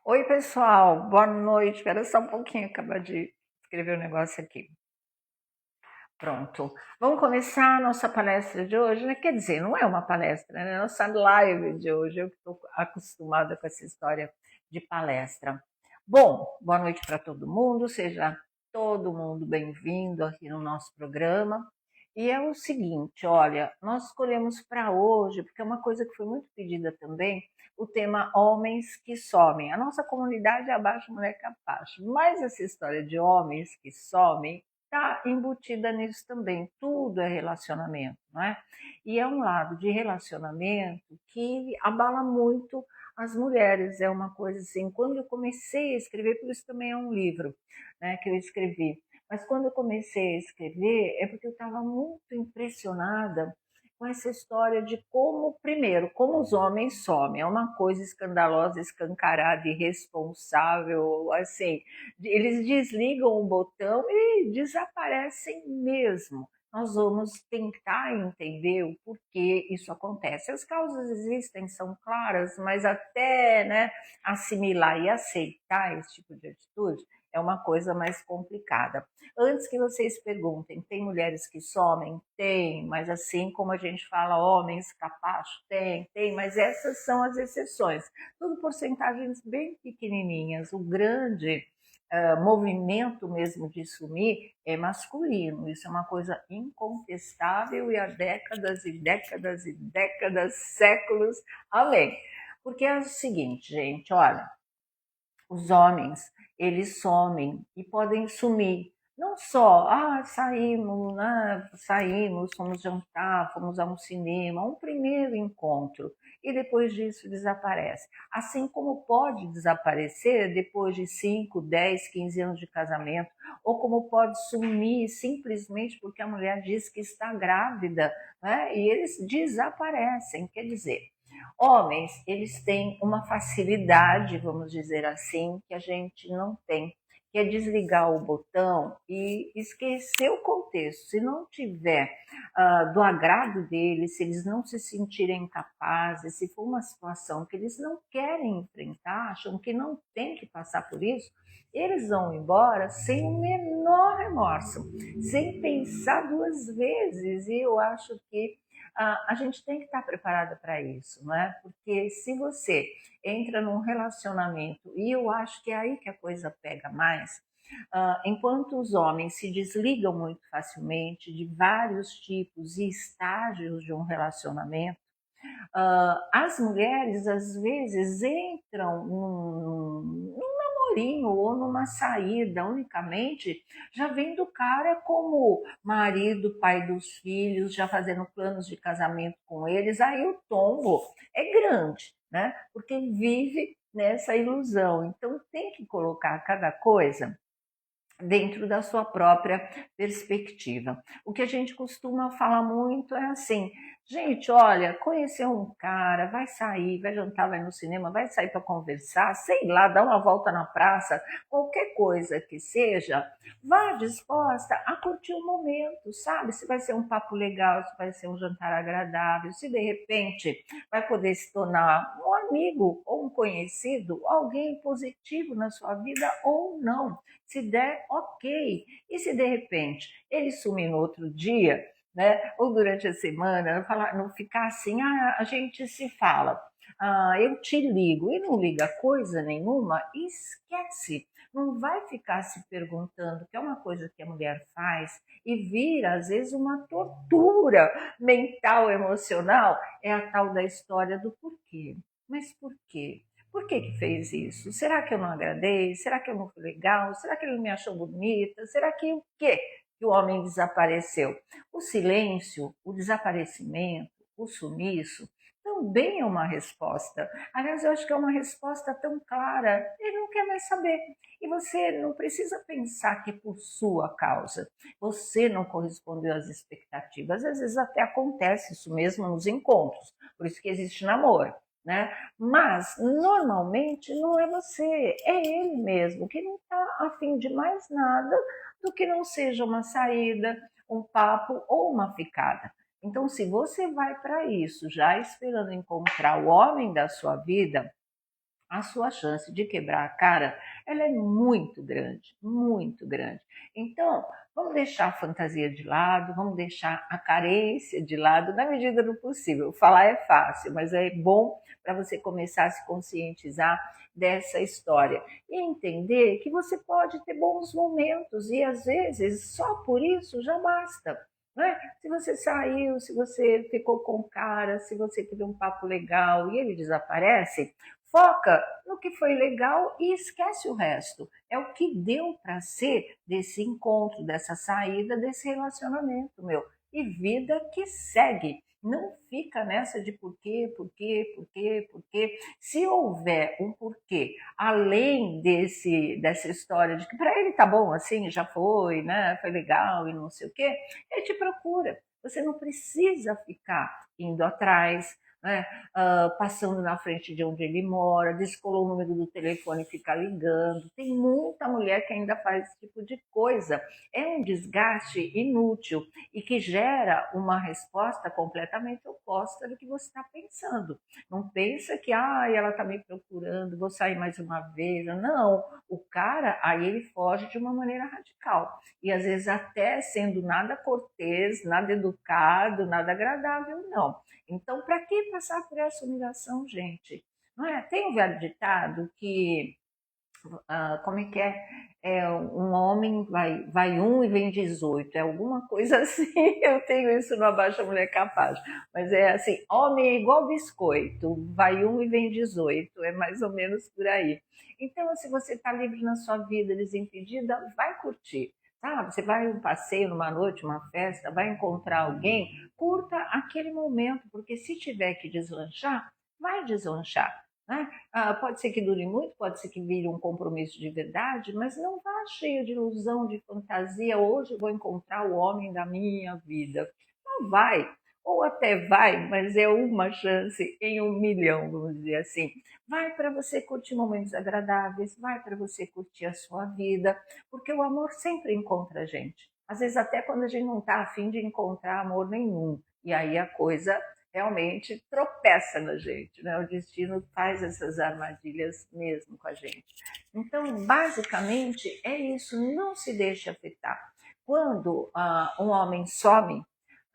Oi, pessoal, boa noite. Espera só um pouquinho, acabar de escrever um negócio aqui. Pronto. Vamos começar a nossa palestra de hoje, né? Quer dizer, não é uma palestra, né? Nossa live de hoje. Eu estou acostumada com essa história de palestra. Bom, boa noite para todo mundo. Seja todo mundo bem-vindo aqui no nosso programa. E é o seguinte, olha, nós escolhemos para hoje, porque é uma coisa que foi muito pedida também, o tema Homens que Somem. A nossa comunidade é abaixo, mulher capaz. Mas essa história de homens que somem está embutida nisso também. Tudo é relacionamento, não é? E é um lado de relacionamento que abala muito as mulheres. É uma coisa assim, quando eu comecei a escrever, por isso também é um livro, né, que eu escrevi. Mas quando eu comecei a escrever, é porque eu estava muito impressionada com essa história de como, primeiro, como os homens somem. É uma coisa escandalosa, escancarada, irresponsável, assim. Eles desligam o botão e desaparecem mesmo. Nós vamos tentar entender o porquê isso acontece. As causas existem, são claras, mas até, né, assimilar e aceitar esse tipo de atitude é uma coisa mais complicada. Antes que vocês perguntem, tem mulheres que somem? Tem, mas assim como a gente fala homens capazes, tem, mas essas são as exceções. Tudo porcentagens bem pequenininhas. O grande movimento mesmo de sumir é masculino. Isso é uma coisa incontestável e há décadas e décadas e décadas, séculos. Amém. Porque é o seguinte, gente, olha, os homens, eles somem e podem sumir. Não só, saímos, né, saímos, fomos jantar, fomos a um cinema, um primeiro encontro, e depois disso desaparece. Assim como pode desaparecer depois de 5, 10, 15 anos de casamento, ou como pode sumir simplesmente porque a mulher diz que está grávida, né, e eles desaparecem. Quer dizer, homens, eles têm uma facilidade, vamos dizer assim, que a gente não tem, que é desligar o botão e esquecer o contexto. Se não tiver do agrado deles, se eles não se sentirem capazes, se for uma situação que eles não querem enfrentar, acham que não tem que passar por isso, eles vão embora sem o menor remorso, sem pensar duas vezes. E eu acho que a gente tem que estar preparada para isso, não é? Porque se você entra num relacionamento, e eu acho que é aí que a coisa pega mais, enquanto os homens se desligam muito facilmente de vários tipos e estágios de um relacionamento, as mulheres às vezes entram num namorinho ou numa saída unicamente, já vendo o cara como marido, pai dos filhos, já fazendo planos de casamento com eles, aí o tombo é grande, né? Porque vive nessa ilusão. Então tem que colocar cada coisa dentro da sua própria perspectiva. O que a gente costuma falar muito é assim, gente, olha, conhecer um cara, vai sair, vai jantar, vai no cinema, vai sair para conversar, sei lá, dar uma volta na praça, qualquer coisa que seja, vá disposta a curtir o momento, sabe? Se vai ser um papo legal, se vai ser um jantar agradável, se de repente vai poder se tornar um amigo ou um conhecido, alguém positivo na sua vida ou não. Se der, ok. E se de repente ele sumir no outro dia, né? Ou durante a semana, não ficar assim, a gente se fala, eu te ligo e não liga coisa nenhuma, esquece. Não vai ficar se perguntando, que é uma coisa que a mulher faz e vira, às vezes, uma tortura mental, emocional, é a tal da história do porquê. Mas por quê? Por que que fez isso? Será que eu não agradei? Será que eu não fui legal? Será que ele não me achou bonita? Será que o quê? Que o homem desapareceu? O silêncio, o desaparecimento, o sumiço também é uma resposta. Aliás, eu acho que é uma resposta tão clara. Ele não quer mais saber. E você não precisa pensar que é por sua causa. Você não correspondeu às expectativas. Às vezes até acontece isso mesmo nos encontros. Por isso que existe namoro, né? Mas normalmente não é você, é ele mesmo que não está a fim de mais nada do que não seja uma saída, um papo ou uma ficada. Então, se você vai para isso já esperando encontrar o homem da sua vida, a sua chance de quebrar a cara, ela é muito grande, muito grande. Então, vamos deixar a fantasia de lado, vamos deixar a carência de lado, na medida do possível. Falar é fácil, mas é bom para você começar a se conscientizar dessa história e entender que você pode ter bons momentos e às vezes só por isso já basta. Né? Se você saiu, se você ficou com o cara, se você teve um papo legal e ele desaparece, foca no que foi legal e esquece o resto. É o que deu para ser desse encontro, dessa saída, desse relacionamento, meu. E vida que segue. Não fica nessa de por quê, por quê, por quê, por quê. Se houver um porquê, além dessa história de que para ele tá bom assim, já foi, né? Foi legal e não sei o quê, ele te procura. Você não precisa ficar indo atrás, né? Passando na frente de onde ele mora, descolou o número do telefone e fica ligando. Tem muita mulher que ainda faz esse tipo de coisa. É um desgaste inútil e que gera uma resposta completamente oposta do que você está pensando. Não pensa que ela está me procurando, vou sair mais uma vez. Não, o cara aí ele foge de uma maneira radical e às vezes até sendo nada cortês, nada educado, nada agradável, não. Então, para que passar por essa humilhação, gente? Não é? Tem um velho ditado que, como é que é? Um homem vai um e vem 18, é alguma coisa assim, eu tenho isso no Abaixa Mulher Capaz, mas é assim, homem é igual biscoito, vai um e vem 18, é mais ou menos por aí. Então, se você está livre na sua vida, desimpedida, vai curtir. Sabe? Você vai um passeio numa noite, uma festa, vai encontrar alguém, curta aquele momento, porque se tiver que deslanchar, vai deslanchar. Né? Pode ser que dure muito, pode ser que vire um compromisso de verdade, mas não vá cheio de ilusão, de fantasia. Hoje eu vou encontrar o homem da minha vida. Não vai. Ou até vai, mas é uma chance em 1 milhão, vamos dizer assim. Vai para você curtir momentos agradáveis, vai para você curtir a sua vida, porque o amor sempre encontra a gente. Às vezes até quando a gente não está afim de encontrar amor nenhum. E aí a coisa realmente tropeça na gente, né? O destino faz essas armadilhas mesmo com a gente. Então, basicamente, é isso, não se deixe afetar. Quando um homem some,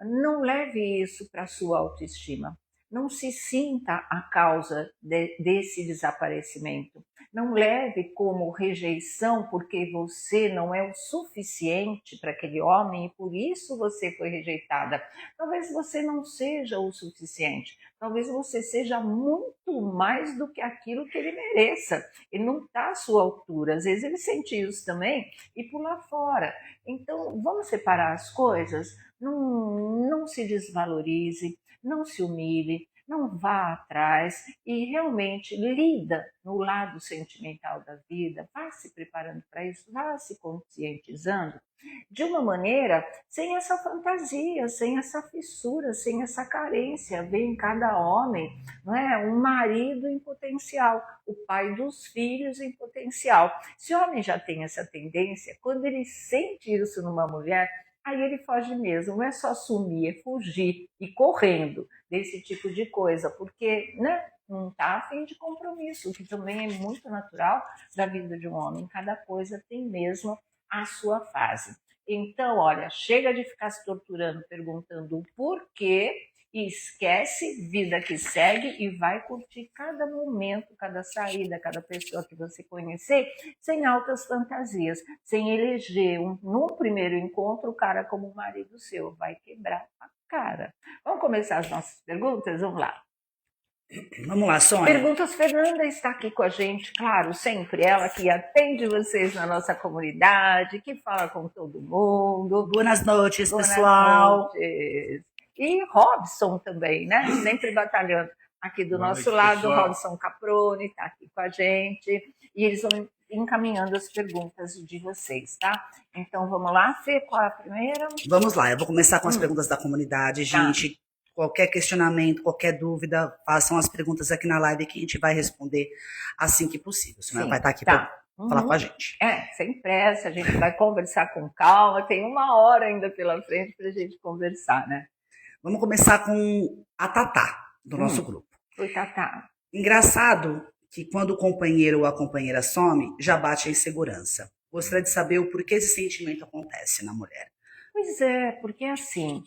não leve isso para a sua autoestima. Não se sinta a causa desse desaparecimento. Não leve como rejeição porque você não é o suficiente para aquele homem e por isso você foi rejeitada. Talvez você não seja o suficiente. Talvez você seja muito mais do que aquilo que ele mereça. Ele não está à sua altura. Às vezes ele sente isso também e pula fora. Então, vamos separar as coisas? Não se desvalorize, não se humilhe, não vá atrás e realmente lida no lado sentimental da vida, vá se preparando para isso, vá se conscientizando de uma maneira sem essa fantasia, sem essa fissura, sem essa carência. Vem em cada homem, não é, um marido em potencial, o pai dos filhos em potencial. Se o homem já tem essa tendência, quando ele sente isso numa mulher, aí ele foge mesmo, não é só sumir, é fugir e correndo desse tipo de coisa, porque, né, não está a fim de compromisso, o que também é muito natural da vida de um homem. Cada coisa tem mesmo a sua fase. Então, olha, chega de ficar se torturando, perguntando o porquê, e esquece, vida que segue, e vai curtir cada momento, cada saída, cada pessoa que você conhecer, sem altas fantasias, sem eleger num primeiro encontro o cara como marido seu. Vai quebrar a cara. Vamos começar as nossas perguntas? Vamos lá. Vamos lá, Sônia. Perguntas, Fernanda está aqui com a gente, claro, sempre. Ela que atende vocês na nossa comunidade, que fala com todo mundo. Boas noites, pessoal. Noites. E Robson também, né? Sempre batalhando aqui do nosso lado. Pessoal. Robson Caproni está aqui com a gente. E eles vão encaminhando as perguntas de vocês, tá? Então vamos lá, Fê, qual é a primeira? Vamos lá, eu vou começar com as perguntas da comunidade, gente. Tá. Qualquer questionamento, qualquer dúvida, façam as perguntas aqui na live que a gente vai responder assim que possível. Senão vai estar aqui para falar com a gente. Sem pressa, a gente vai conversar com calma. Tem 1 hora ainda pela frente para a gente conversar, né? Vamos começar com a Tatá, do nosso grupo. Oi, Tatá. Engraçado que quando o companheiro ou a companheira some, já bate a insegurança. Gostaria de saber o porquê esse sentimento acontece na mulher. Pois é, porque assim,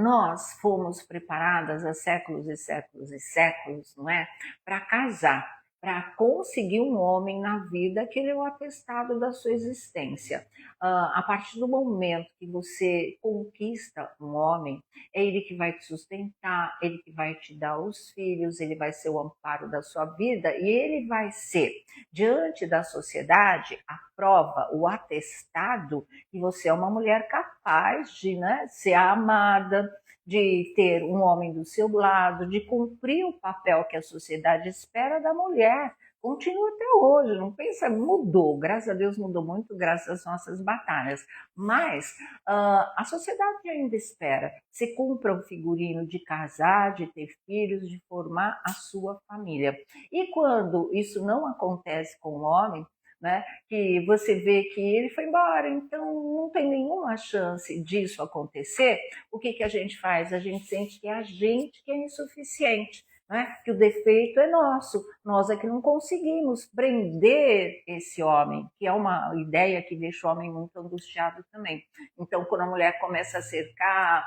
nós fomos preparadas há séculos e séculos e séculos, não é? Para casar, para conseguir um homem na vida que ele é o atestado da sua existência. A partir do momento que você conquista um homem, é ele que vai te sustentar, ele que vai te dar os filhos, ele vai ser o amparo da sua vida e ele vai ser, diante da sociedade, a prova, o atestado que você é uma mulher capaz de, né, ser amada, de ter um homem do seu lado, de cumprir o papel que a sociedade espera da mulher. Continua até hoje, não pensa, mudou, graças a Deus mudou muito, graças às nossas batalhas. Mas a sociedade ainda espera. Você cumpra o figurino de casar, de ter filhos, de formar a sua família. E quando isso não acontece com o homem, né, que você vê que ele foi embora, então não tem nenhuma chance disso acontecer, o que a gente faz? A gente sente que é a gente que é insuficiente, né? Que o defeito é nosso, nós é que não conseguimos prender esse homem, que é uma ideia que deixa o homem muito angustiado também. Então, quando a mulher começa a cercar,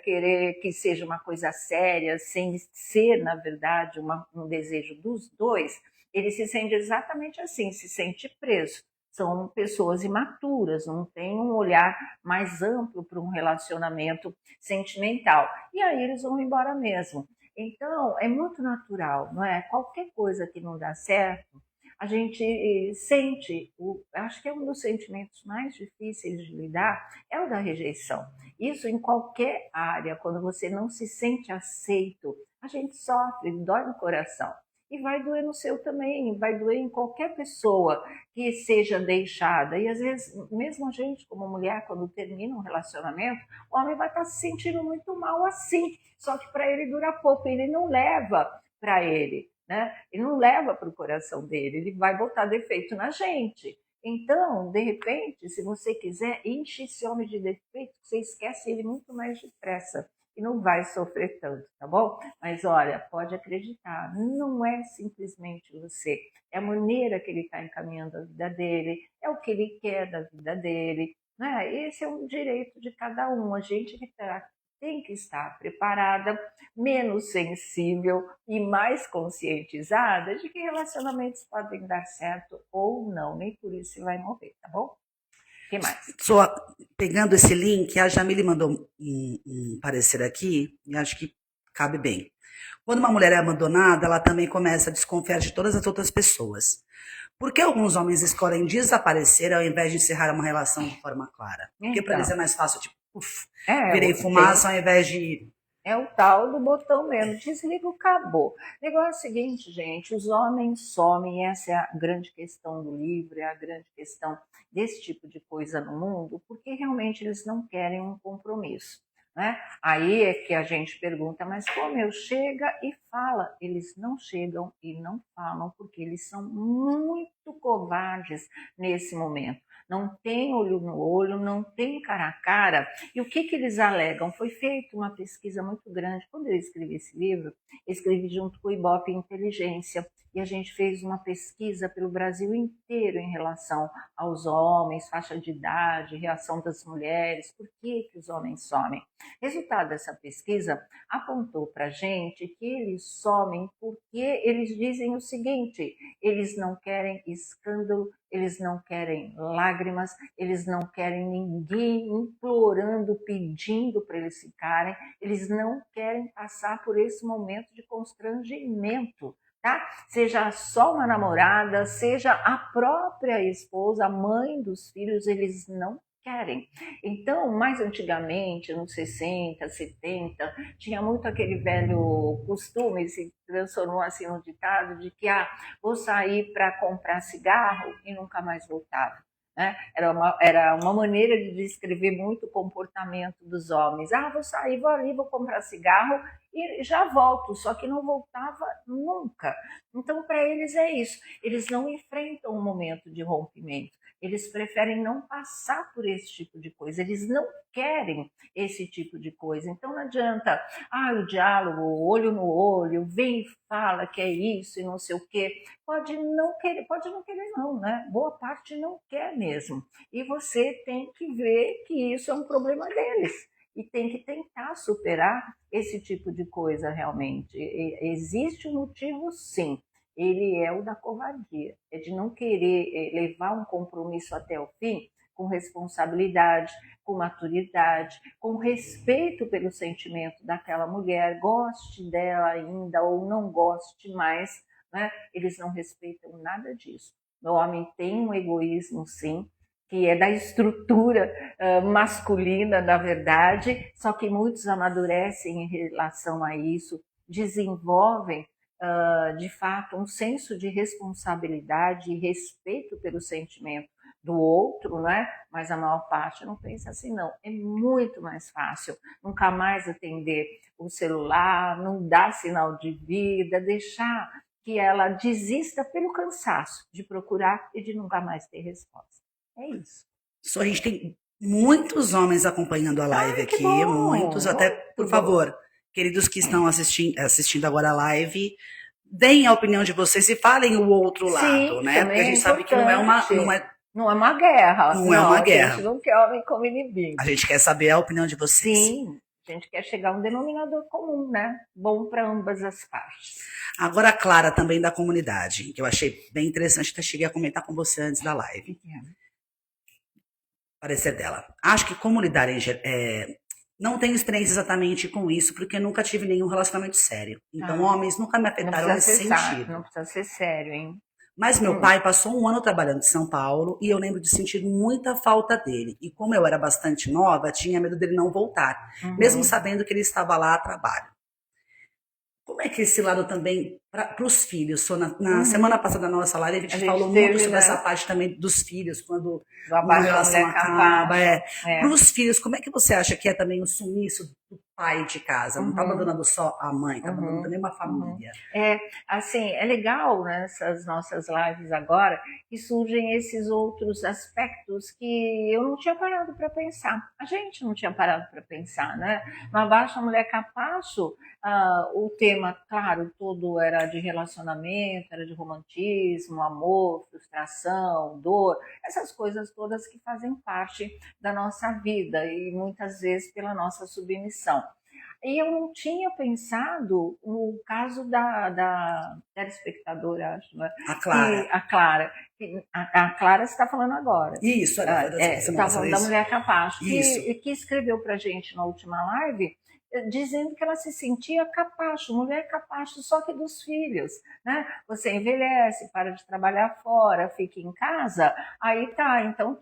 querer que seja uma coisa séria, sem ser, na verdade, um desejo dos dois, ele se sente exatamente assim, se sente preso. São pessoas imaturas, não têm um olhar mais amplo para um relacionamento sentimental. E aí eles vão embora mesmo. Então, é muito natural, não é? Qualquer coisa que não dá certo, a gente sente, acho que é um dos sentimentos mais difíceis de lidar, é o da rejeição. Isso em qualquer área, quando você não se sente aceito, a gente sofre, dói no coração. E vai doer no seu também, vai doer em qualquer pessoa que seja deixada. E às vezes, mesmo a gente, como mulher, quando termina um relacionamento, o homem vai estar se sentindo muito mal assim. Só que para ele dura pouco, ele não leva para ele, né? Ele não leva para o coração dele, ele vai botar defeito na gente. Então, de repente, se você quiser, enche esse homem de defeito, você esquece ele muito mais depressa e não vai sofrer tanto, tá bom? Mas olha, pode acreditar, não é simplesmente você, é a maneira que ele está encaminhando a vida dele, é o que ele quer da vida dele, né? Esse é um direito de cada um, a gente tem que estar preparada, menos sensível e mais conscientizada de que relacionamentos podem dar certo ou não, nem por isso você vai morrer, tá bom? O que mais? Só pegando esse link, a Jamile mandou um parecer aqui, e acho que cabe bem. Quando uma mulher é abandonada, ela também começa a desconfiar de todas as outras pessoas. Por que alguns homens escolhem desaparecer ao invés de encerrar uma relação de forma clara? Porque para eles é mais fácil, tipo, virei fumaça ao invés de... É o tal do botão mesmo, desliga, acabou. O negócio é o seguinte, gente, os homens somem, essa é a grande questão do livro, é a grande questão desse tipo de coisa no mundo, porque realmente eles não querem um compromisso, né? Aí é que a gente pergunta, mas como eu chega e fala? Eles não chegam e não falam, porque eles são muito covardes nesse momento. Não tem olho no olho, não tem cara a cara. E o que eles alegam? Foi feita uma pesquisa muito grande. Quando eu escrevi esse livro, eu escrevi junto com o Ibope Inteligência, e a gente fez uma pesquisa pelo Brasil inteiro em relação aos homens, faixa de idade, reação das mulheres, por que os homens somem. Resultado dessa pesquisa apontou para a gente que eles somem porque eles dizem o seguinte: eles não querem escândalo, eles não querem lágrimas, eles não querem ninguém implorando, pedindo para eles ficarem, eles não querem passar por esse momento de constrangimento. Tá? Seja só uma namorada, seja a própria esposa, a mãe dos filhos, eles não querem. Então, mais antigamente, nos 60, 70, tinha muito aquele velho costume, se transformou assim no ditado, de que vou sair para comprar cigarro e nunca mais voltava. Né? Era uma maneira de descrever muito o comportamento dos homens. Vou sair, vou ali, vou comprar cigarro e já volto, só que não voltava nunca. Então, para eles é isso, eles não enfrentam um momento de rompimento, eles preferem não passar por esse tipo de coisa, eles não querem esse tipo de coisa. Então não adianta, o diálogo, olho no olho, vem e fala que é isso e não sei o quê. Pode não querer não, né? Boa parte não quer mesmo. E você tem que ver que isso é um problema deles. E tem que tentar superar esse tipo de coisa realmente. Existe um motivo, sim. Ele é o da covardia, é de não querer levar um compromisso até o fim, com responsabilidade, com maturidade, com respeito pelo sentimento daquela mulher, goste dela ainda ou não goste mais, né? Eles não respeitam nada disso. O homem tem um egoísmo, sim, que é da estrutura masculina, na verdade, só que muitos amadurecem em relação a isso, desenvolvem, de fato, um senso de responsabilidade e respeito pelo sentimento do outro, né? Mas a maior parte não pensa assim, não. É muito mais fácil nunca mais atender o celular, não dar sinal de vida, deixar que ela desista pelo cansaço de procurar e de nunca mais ter resposta. É isso. Só a gente tem muitos homens acompanhando a live aqui, bom, muitos, até, por favor, queridos que estão assistindo agora a live, deem a opinião de vocês e falem o outro lado, né? Porque a gente sabe que não é uma guerra. Não é uma guerra. A gente não quer homem como inimigo. A gente quer saber a opinião de vocês. Sim, a gente quer chegar a um denominador comum, né? Bom para ambas as partes. Agora a Clara também da comunidade, que eu achei bem interessante, até cheguei a comentar com você antes da live. Parecer dela. Acho que comunidade não tenho experiência exatamente com isso, porque nunca tive nenhum relacionamento sério. Então, homens nunca me afetaram nesse sentido. Não precisa ser sério, hein? Mas meu pai passou um ano trabalhando em São Paulo e eu lembro de sentir muita falta dele. E como eu era bastante nova, tinha medo dele não voltar, mesmo sabendo que ele estava lá a trabalho. Como é que esse lado também para os filhos? Na semana passada da nossa live, a gente falou muito sobre essa parte também dos filhos, quando uma relação acaba. Para os filhos, como é que você acha que é também o sumiço do pai de casa? Não está abandonando só a mãe, está abandonando também uma família. Assim, é legal nessas nossas lives agora que surgem esses outros aspectos que eu não tinha parado para pensar. A gente não tinha parado para pensar, né? No Abaixa a Mulher Capacho, o tema, claro, todo era de relacionamento, era de romantismo, amor, frustração, dor, essas coisas todas que fazem parte da nossa vida e muitas vezes pela nossa submissão. E eu não tinha pensado no caso da telespectadora, acho, né? A Clara. A Clara está falando agora. Isso, está falando da Mulher Capacho, que escreveu para a gente na última live, dizendo que ela se sentia capacho, mulher capacho, só que dos filhos, né? Você envelhece, para de trabalhar fora, fica em casa, aí então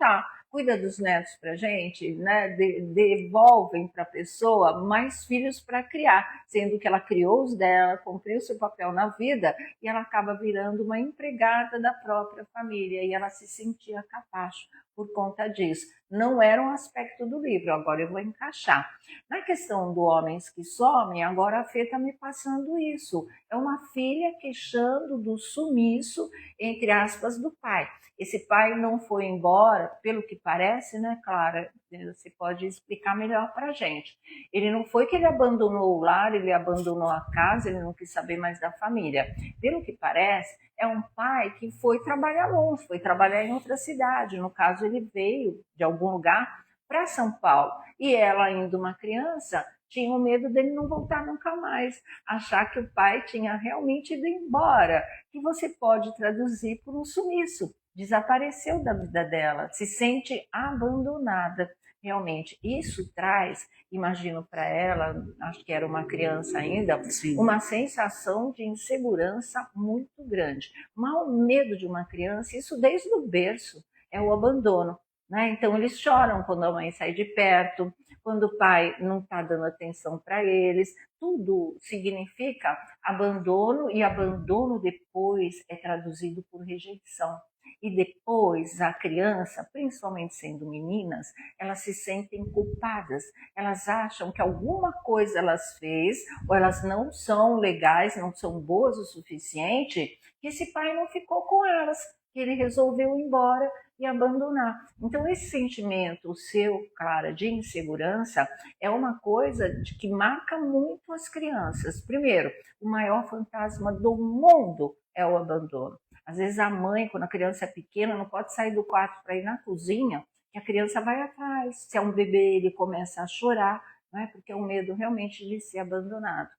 cuida dos netos pra gente, né? Devolvem para a pessoa mais filhos para criar, sendo que ela criou os dela, cumpriu seu papel na vida e ela acaba virando uma empregada da própria família e ela se sentia capacho por conta disso. Não era um aspecto do livro, agora eu vou encaixar. Na questão do homens que somem, agora a Fê está me passando isso. É uma filha queixando do sumiço, entre aspas, do pai. Esse pai não foi embora, pelo que parece, né, Clara? Você pode explicar melhor para a gente. Ele não foi que ele abandonou o lar, ele abandonou a casa, ele não quis saber mais da família. Pelo que parece, é um pai que foi trabalhar longe, foi trabalhar em outra cidade. No caso, ele veio de algum lugar para São Paulo. E ela, ainda uma criança, tinha o medo dele não voltar nunca mais, achar que o pai tinha realmente ido embora, que você pode traduzir por um sumiço. Desapareceu da vida dela, se sente abandonada. Realmente, isso traz, imagino para ela, acho que era uma criança ainda, uma sensação de insegurança muito grande. Mal medo de uma criança, isso desde o berço, é o abandono, né? Então, eles choram quando a mãe sai de perto, quando o pai não está dando atenção para eles, tudo significa abandono, e abandono depois é traduzido por rejeição. E depois a criança, principalmente sendo meninas, elas se sentem culpadas, elas acham que alguma coisa elas fez, ou elas não são legais, não são boas o suficiente, que esse pai não ficou com elas. que ele resolveu ir embora e abandonar. Então, esse sentimento, o seu, Clara, de insegurança, é uma coisa que marca muito as crianças. Primeiro, o maior fantasma do mundo é o abandono. Às vezes a mãe, quando a criança é pequena, não pode sair do quarto para ir na cozinha, que a criança vai atrás. Se é um bebê, ele começa a chorar, né? Porque é um medo realmente de ser abandonado.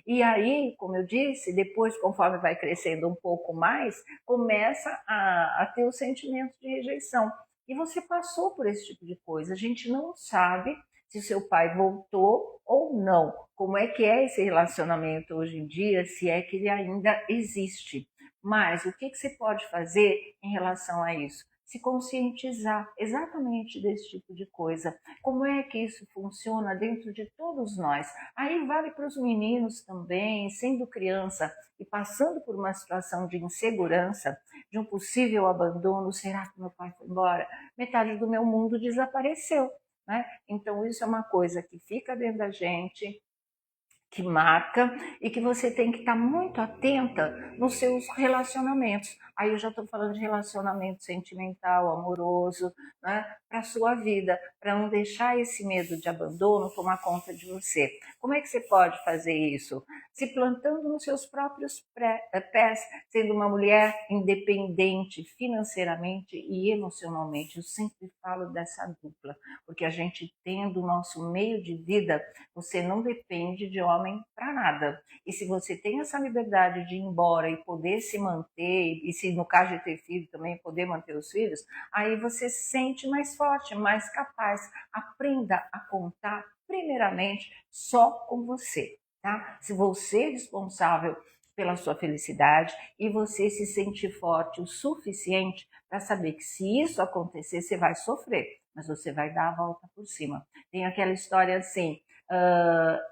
E aí, como eu disse, depois, conforme vai crescendo um pouco mais, começa a ter o sentimento de rejeição. E você passou por esse tipo de coisa. A gente não sabe se seu pai voltou ou não. Como é que é esse relacionamento hoje em dia, se é que ele ainda existe. Mas o que você pode fazer em relação a isso? Se conscientizar exatamente desse tipo de coisa. Como é que isso funciona dentro de todos nós? Aí vale para os meninos também, sendo criança e passando por uma situação de insegurança, de um possível abandono. Será que meu pai foi embora? Metade do meu mundo desapareceu, né? Então isso é uma coisa que fica dentro da gente, que marca e que você tem que estar muito atenta nos seus relacionamentos. Aí eu já estou falando de relacionamento sentimental, amoroso, né, para a sua vida, para não deixar esse medo de abandono tomar conta de você. Como é que você pode fazer isso? Se plantando nos seus próprios pés, sendo uma mulher independente financeiramente e emocionalmente. Eu sempre falo dessa dupla, porque a gente tendo o nosso meio de vida, você não depende de homem para nada. E se você tem essa liberdade de ir embora e poder se manter, e se no caso de ter filho também poder manter os filhos, aí você se sente mais forte, mais capaz. Aprenda a contar primeiramente só com você, tá? Se você é responsável pela sua felicidade e você se sentir forte o suficiente para saber que se isso acontecer, você vai sofrer, mas você vai dar a volta por cima. Tem aquela história assim,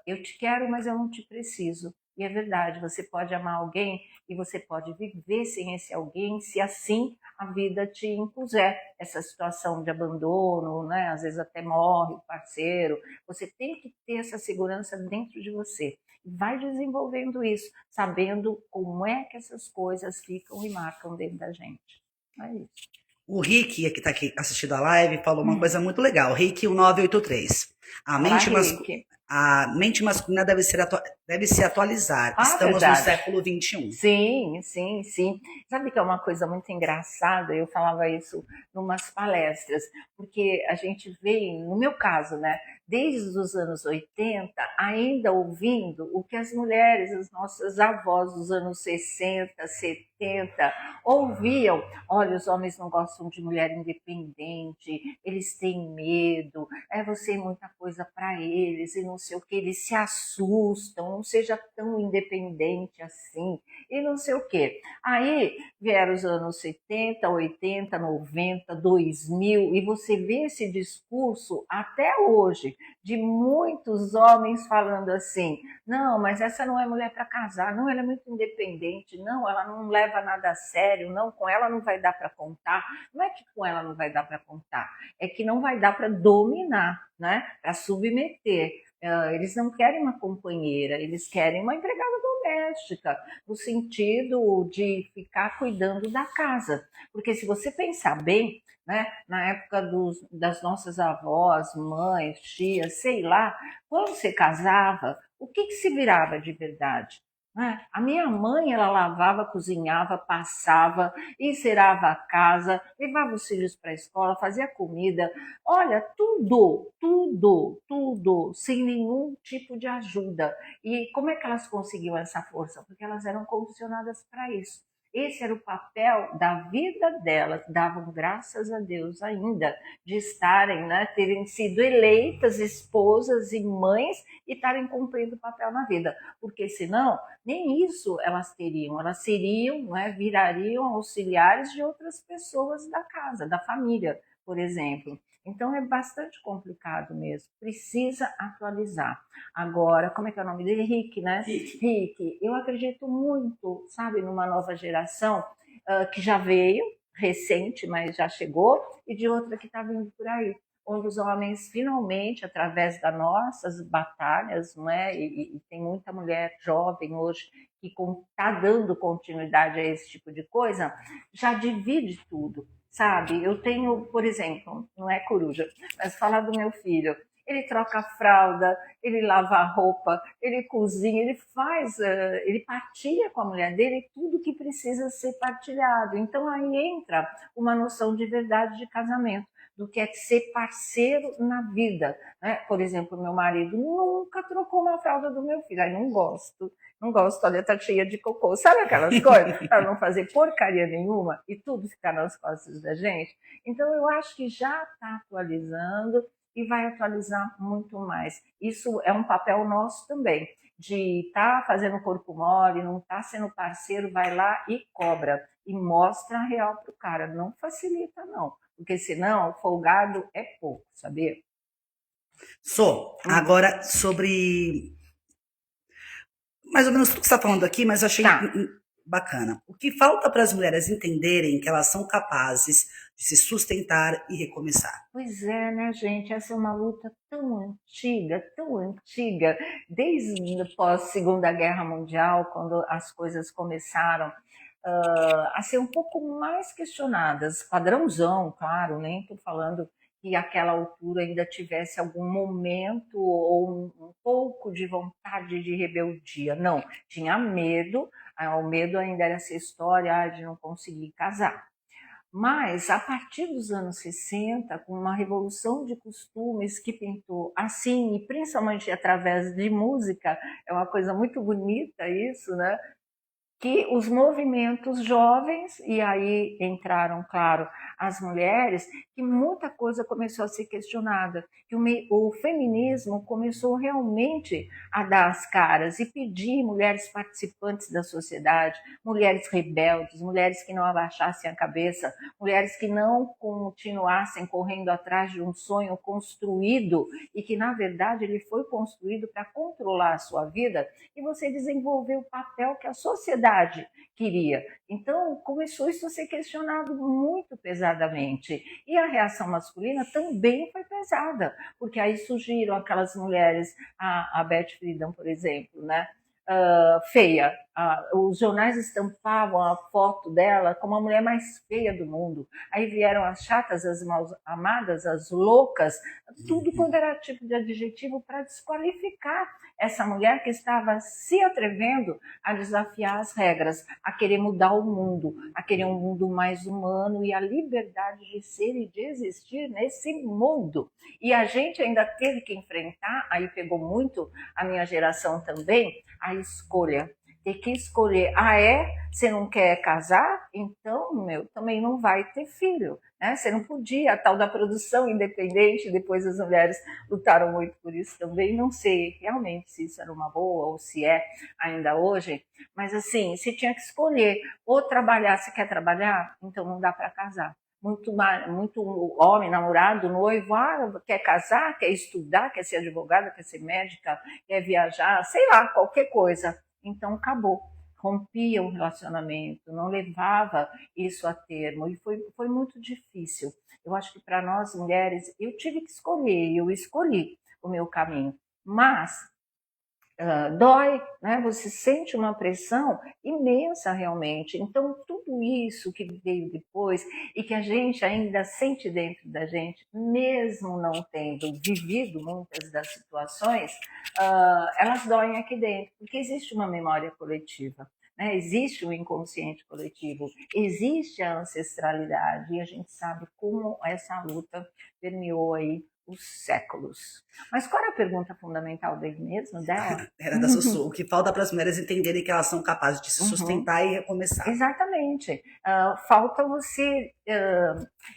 eu te quero, mas eu não te preciso. E é verdade, você pode amar alguém e você pode viver sem esse alguém, se assim a vida te impuser essa situação de abandono, né? Às vezes até morre o parceiro. Você tem que ter essa segurança dentro de você. Vai desenvolvendo isso, sabendo como é que essas coisas ficam e marcam dentro da gente. É isso. O Rick, que está aqui assistindo a live, falou uma coisa muito legal. Rick 1983. A mente masculina deve se atualizar. Estamos verdade. no século XXI. Sim, sim, sim. Sabe que é uma coisa muito engraçada? Eu falava isso em umas palestras, porque a gente vem, no meu caso, né, desde os anos 80, ainda ouvindo o que as mulheres, as nossas avós dos anos 60, 70, ouviam. Olha, os homens não gostam de mulher independente, eles têm medo, você é muita coisa para eles e não sei o que, eles se assustam, não seja tão independente assim e não sei o que. Aí vieram os anos 70, 80, 90, 2000 e você vê esse discurso até hoje de muitos homens falando assim, não, mas essa não é mulher para casar, não, ela é muito independente, não, ela não leva nada a sério, não, com ela não vai dar para contar. Não é que com ela não vai dar para contar, é que não vai dar para dominar, né? Para submeter. Eles não querem uma companheira, eles querem uma empregada doméstica, no sentido de ficar cuidando da casa. Porque se você pensar bem, né, na época das nossas avós, mães, tias, sei lá, quando você casava, o que se virava de verdade? A minha mãe, ela lavava, cozinhava, passava, encerava a casa, levava os filhos para a escola, fazia comida. Olha, tudo, sem nenhum tipo de ajuda. E como é que elas conseguiam essa força? Porque elas eram condicionadas para isso. Esse era o papel da vida delas, davam graças a Deus ainda de estarem, né, terem sido eleitas esposas e mães e estarem cumprindo o papel na vida, porque senão nem isso elas teriam, elas seriam, né, virariam auxiliares de outras pessoas da casa, da família, por exemplo. Então é bastante complicado mesmo, precisa atualizar. Agora, como é que é o nome dele? Rick, né? Rick, eu acredito muito, sabe, numa nova geração que já veio, recente, mas já chegou, e de outra que está vindo por aí. onde os homens finalmente, através das nossas batalhas, não é? E tem muita mulher jovem hoje que está dando continuidade a esse tipo de coisa, já divide tudo, sabe? Eu tenho, por exemplo, não é coruja, mas falar do meu filho, ele troca a fralda, ele lava a roupa, ele cozinha, ele faz, ele partilha com a mulher dele tudo que precisa ser partilhado. Então aí entra uma noção de verdade de casamento, do que é ser parceiro na vida. Né? Por exemplo, meu marido nunca trocou uma fralda do meu filho. Aí não gosto, não gosto, olha, tá cheia de cocô. Sabe aquelas coisas? Para não fazer porcaria nenhuma e tudo ficar nas costas da gente. Então eu acho que já está atualizando e vai atualizar muito mais. Isso é um papel nosso também, de estar fazendo corpo mole, não estar sendo parceiro, vai lá e cobra, e mostra a real pro cara, não facilita não, porque senão folgado é pouco, sabia? Agora sobre mais ou menos tudo que você está falando aqui, mas eu achei bacana. O que falta para as mulheres entenderem que elas são capazes de se sustentar e recomeçar? Pois é, né, gente? Essa é uma luta tão antiga, desde pós Segunda Guerra Mundial, quando as coisas começaram a ser um pouco mais questionadas. Padrãozão, claro, nem estou falando que àquela altura ainda tivesse algum momento ou um pouco de vontade de rebeldia. Não, tinha medo, o medo ainda era essa história de não conseguir casar. Mas, a partir dos anos 60, com uma revolução de costumes que pintou assim, e principalmente através de música, é uma coisa muito bonita isso, né? Que os movimentos jovens, e aí entraram, claro, as mulheres, que muita coisa começou a ser questionada, que o feminismo começou realmente a dar as caras e pedir mulheres participantes da sociedade, mulheres rebeldes, mulheres que não abaixassem a cabeça, mulheres que não continuassem correndo atrás de um sonho construído e que, na verdade, ele foi construído para controlar a sua vida e você desenvolver o papel que a sociedade queria. Então, começou isso a ser questionado muito pesadamente. E a reação masculina também foi pesada, porque aí surgiram aquelas mulheres, a Beth Friedan, por exemplo, né? Feia. Os jornais estampavam a foto dela como a mulher mais feia do mundo. Aí vieram as chatas, as mal amadas, as loucas, tudo quando era tipo de adjetivo para desqualificar essa mulher que estava se atrevendo a desafiar as regras, a querer mudar o mundo, a querer um mundo mais humano e a liberdade de ser e de existir nesse mundo. E a gente ainda teve que enfrentar, aí pegou muito a minha geração também, a escolha. Ter que escolher, você não quer casar? Então, também não vai ter filho. Né? Você não podia, a tal da produção independente, depois as mulheres lutaram muito por isso também, não sei realmente se isso era uma boa ou se é ainda hoje, mas assim, se tinha que escolher, ou trabalhar, se quer trabalhar, então não dá para casar. Muito homem, namorado, noivo, quer casar, quer estudar, quer ser advogada, quer ser médica, quer viajar, sei lá, qualquer coisa. Então acabou, rompia o relacionamento, não levava isso a termo e foi muito difícil. Eu acho que para nós mulheres, eu tive que escolher, eu escolhi o meu caminho, mas dói, né? Você sente uma pressão imensa realmente. Então, tudo isso que veio depois e que a gente ainda sente dentro da gente, mesmo não tendo vivido muitas das situações, elas doem aqui dentro, porque existe uma memória coletiva. Né? Existe o inconsciente coletivo, existe a ancestralidade e a gente sabe como essa luta permeou aí os séculos. Mas qual era a pergunta fundamental dele mesmo, dela? Era da Sussu. O que falta para as mulheres entenderem que elas são capazes de se sustentar e recomeçar. Exatamente. Falta você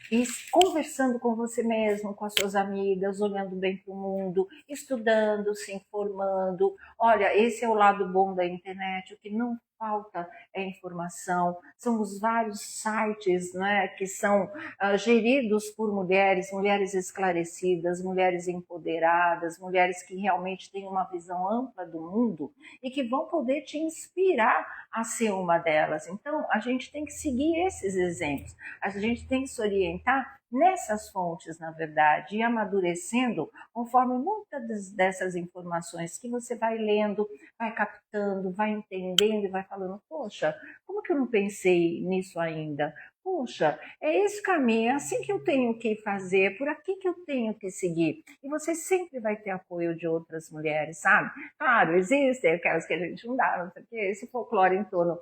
ir conversando com você mesmo, com as suas amigas, olhando bem para o mundo, estudando, se informando. Olha, esse é o lado bom da internet, o que não falta é informação. São os vários sites, né, que são geridos por mulheres, mulheres esclarecidas, mulheres empoderadas, mulheres que realmente têm uma visão ampla do mundo e que vão poder te inspirar a ser uma delas. Então, a gente tem que seguir esses exemplos. A gente tem que se orientar nessas fontes, na verdade, e amadurecendo conforme muitas dessas informações que você vai lendo, vai captando, vai entendendo e vai falando, poxa, como que eu não pensei nisso ainda? Puxa, é esse caminho, é assim que eu tenho que fazer, é por aqui que eu tenho que seguir. E você sempre vai ter apoio de outras mulheres, sabe? Claro, existem aquelas que a gente não dá, não sei o quê, esse folclore em torno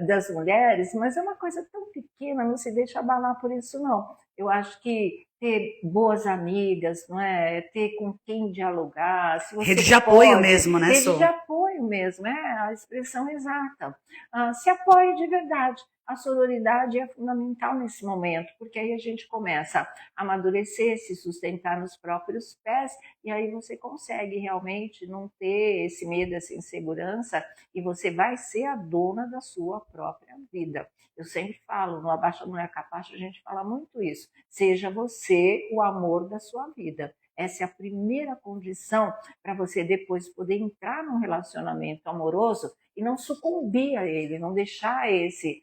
das mulheres, mas é uma coisa tão pequena, não se deixa abalar por isso, não. Eu acho que ter boas amigas, não é? Ter com quem dialogar, se você rede de apoio pode, mesmo, né, rede de Sô? apoio mesmo, é a expressão exata. Se apoie de verdade. A sororidade é fundamental nesse momento, porque aí a gente começa a amadurecer, se sustentar nos próprios pés, e aí você consegue realmente não ter esse medo, essa insegurança, e você vai ser a dona da sua própria vida. Eu sempre falo, no Abaixa Mulher Capacha, a gente fala muito isso. Seja você o amor da sua vida. Essa é a primeira condição para você depois poder entrar num relacionamento amoroso e não sucumbir a ele, não deixar esse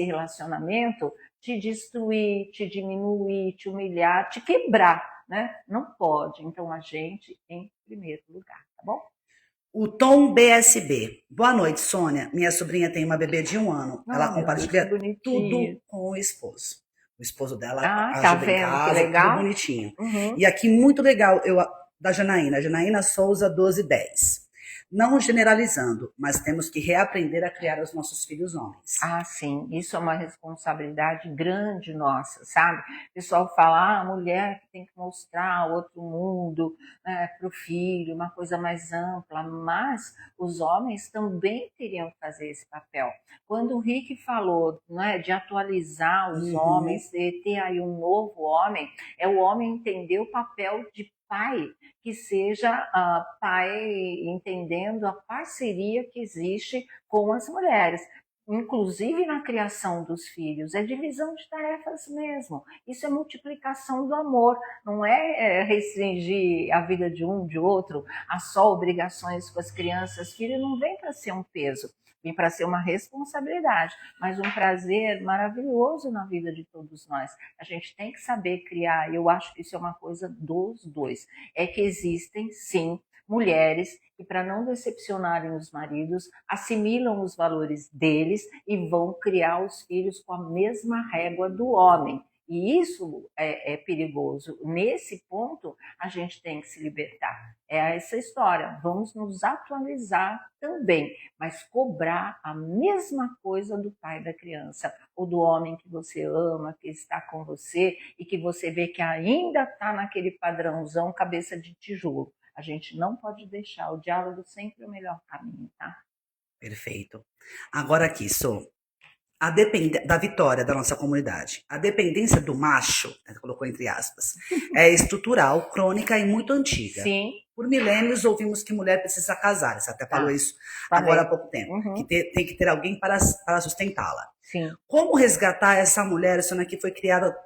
relacionamento te destruir, te diminuir, te humilhar, te quebrar, né? Não pode. Então, a gente em primeiro lugar, tá bom? O Tom BSB. Boa noite, Sônia. Minha sobrinha tem uma bebê de 1 ano. Ela Meu Deus, que compartilha tudo bonitinho. com o esposo. O esposo dela Tá ajuda em vendo que casa, tudo legal? bonitinho. Uhum. E aqui, muito legal, da Janaína Souza 1210. Não generalizando, mas temos que reaprender a criar os nossos filhos homens. Sim, isso é uma responsabilidade grande nossa, sabe? O pessoal fala, a mulher que tem que mostrar o outro mundo, né, para o filho, uma coisa mais ampla, mas os homens também teriam que fazer esse papel. Quando o Rick falou, né, de atualizar os homens, de ter aí um novo homem, é o homem entender o papel de pai, que seja pai entendendo a parceria que existe com as mulheres, inclusive na criação dos filhos, é divisão de tarefas mesmo. Isso é multiplicação do amor, não é restringir a vida de um, de outro, a só obrigações com as crianças. Filho não vem para ser um peso, vem para ser uma responsabilidade, mas um prazer maravilhoso na vida de todos nós. A gente tem que saber criar, e eu acho que isso é uma coisa dos dois. É que existem, sim, mulheres que, para não decepcionarem os maridos, assimilam os valores deles e vão criar os filhos com a mesma régua do homem. E isso é perigoso. Nesse ponto, a gente tem que se libertar. É essa história. Vamos nos atualizar também, mas cobrar a mesma coisa do pai da criança ou do homem que você ama, que está com você e que você vê que ainda está naquele padrãozão cabeça de tijolo. A gente não pode deixar o diálogo sempre o melhor caminho, tá? Perfeito. Agora aqui, da vitória da nossa comunidade. A dependência do macho, colocou entre aspas, é estrutural, crônica e muito antiga. Sim. Por milênios ouvimos que mulher precisa casar. Você até falou isso agora há pouco tempo. Que tem que ter alguém para sustentá-la. Sim. Como resgatar essa mulher, Sônia, que foi criada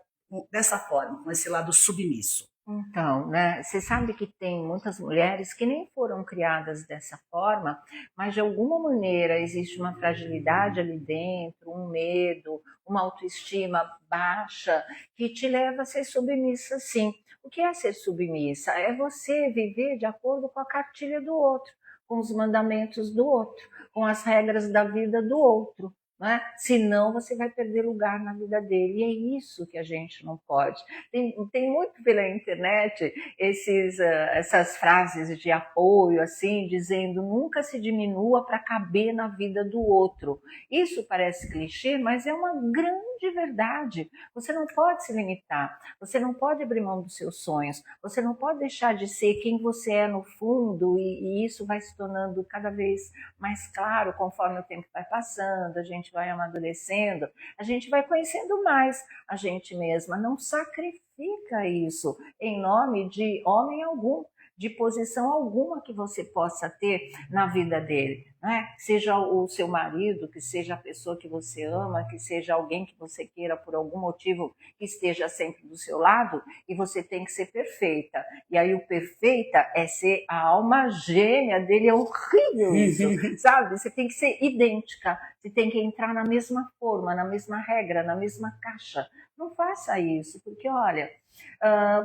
dessa forma, com esse lado submisso? Então, né, você sabe que tem muitas mulheres que nem foram criadas dessa forma, mas de alguma maneira existe uma fragilidade ali dentro, um medo, uma autoestima baixa que te leva a ser submissa, sim. O que é ser submissa? É você viver de acordo com a cartilha do outro, com os mandamentos do outro, com as regras da vida do outro. Né? Senão você vai perder lugar na vida dele. E é isso que a gente não pode. Tem muito pela internet essas frases de apoio, assim, dizendo nunca se diminua para caber na vida do outro. Isso parece clichê, mas é uma grande verdade. Você não pode se limitar, você não pode abrir mão dos seus sonhos, você não pode deixar de ser quem você é no fundo, e isso vai se tornando cada vez mais claro conforme o tempo vai passando, a gente vai amadurecendo, a gente vai conhecendo mais a gente mesma. Não sacrifica isso em nome de homem algum, de posição alguma que você possa ter na vida dele, né? Seja o seu marido, que seja a pessoa que você ama, que seja alguém que você queira por algum motivo que esteja sempre do seu lado, e você tem que ser perfeita. E aí o perfeita é ser a alma gêmea dele, é horrível isso, sabe? Você tem que ser idêntica, você tem que entrar na mesma forma, na mesma regra, na mesma caixa. Não faça isso, porque olha,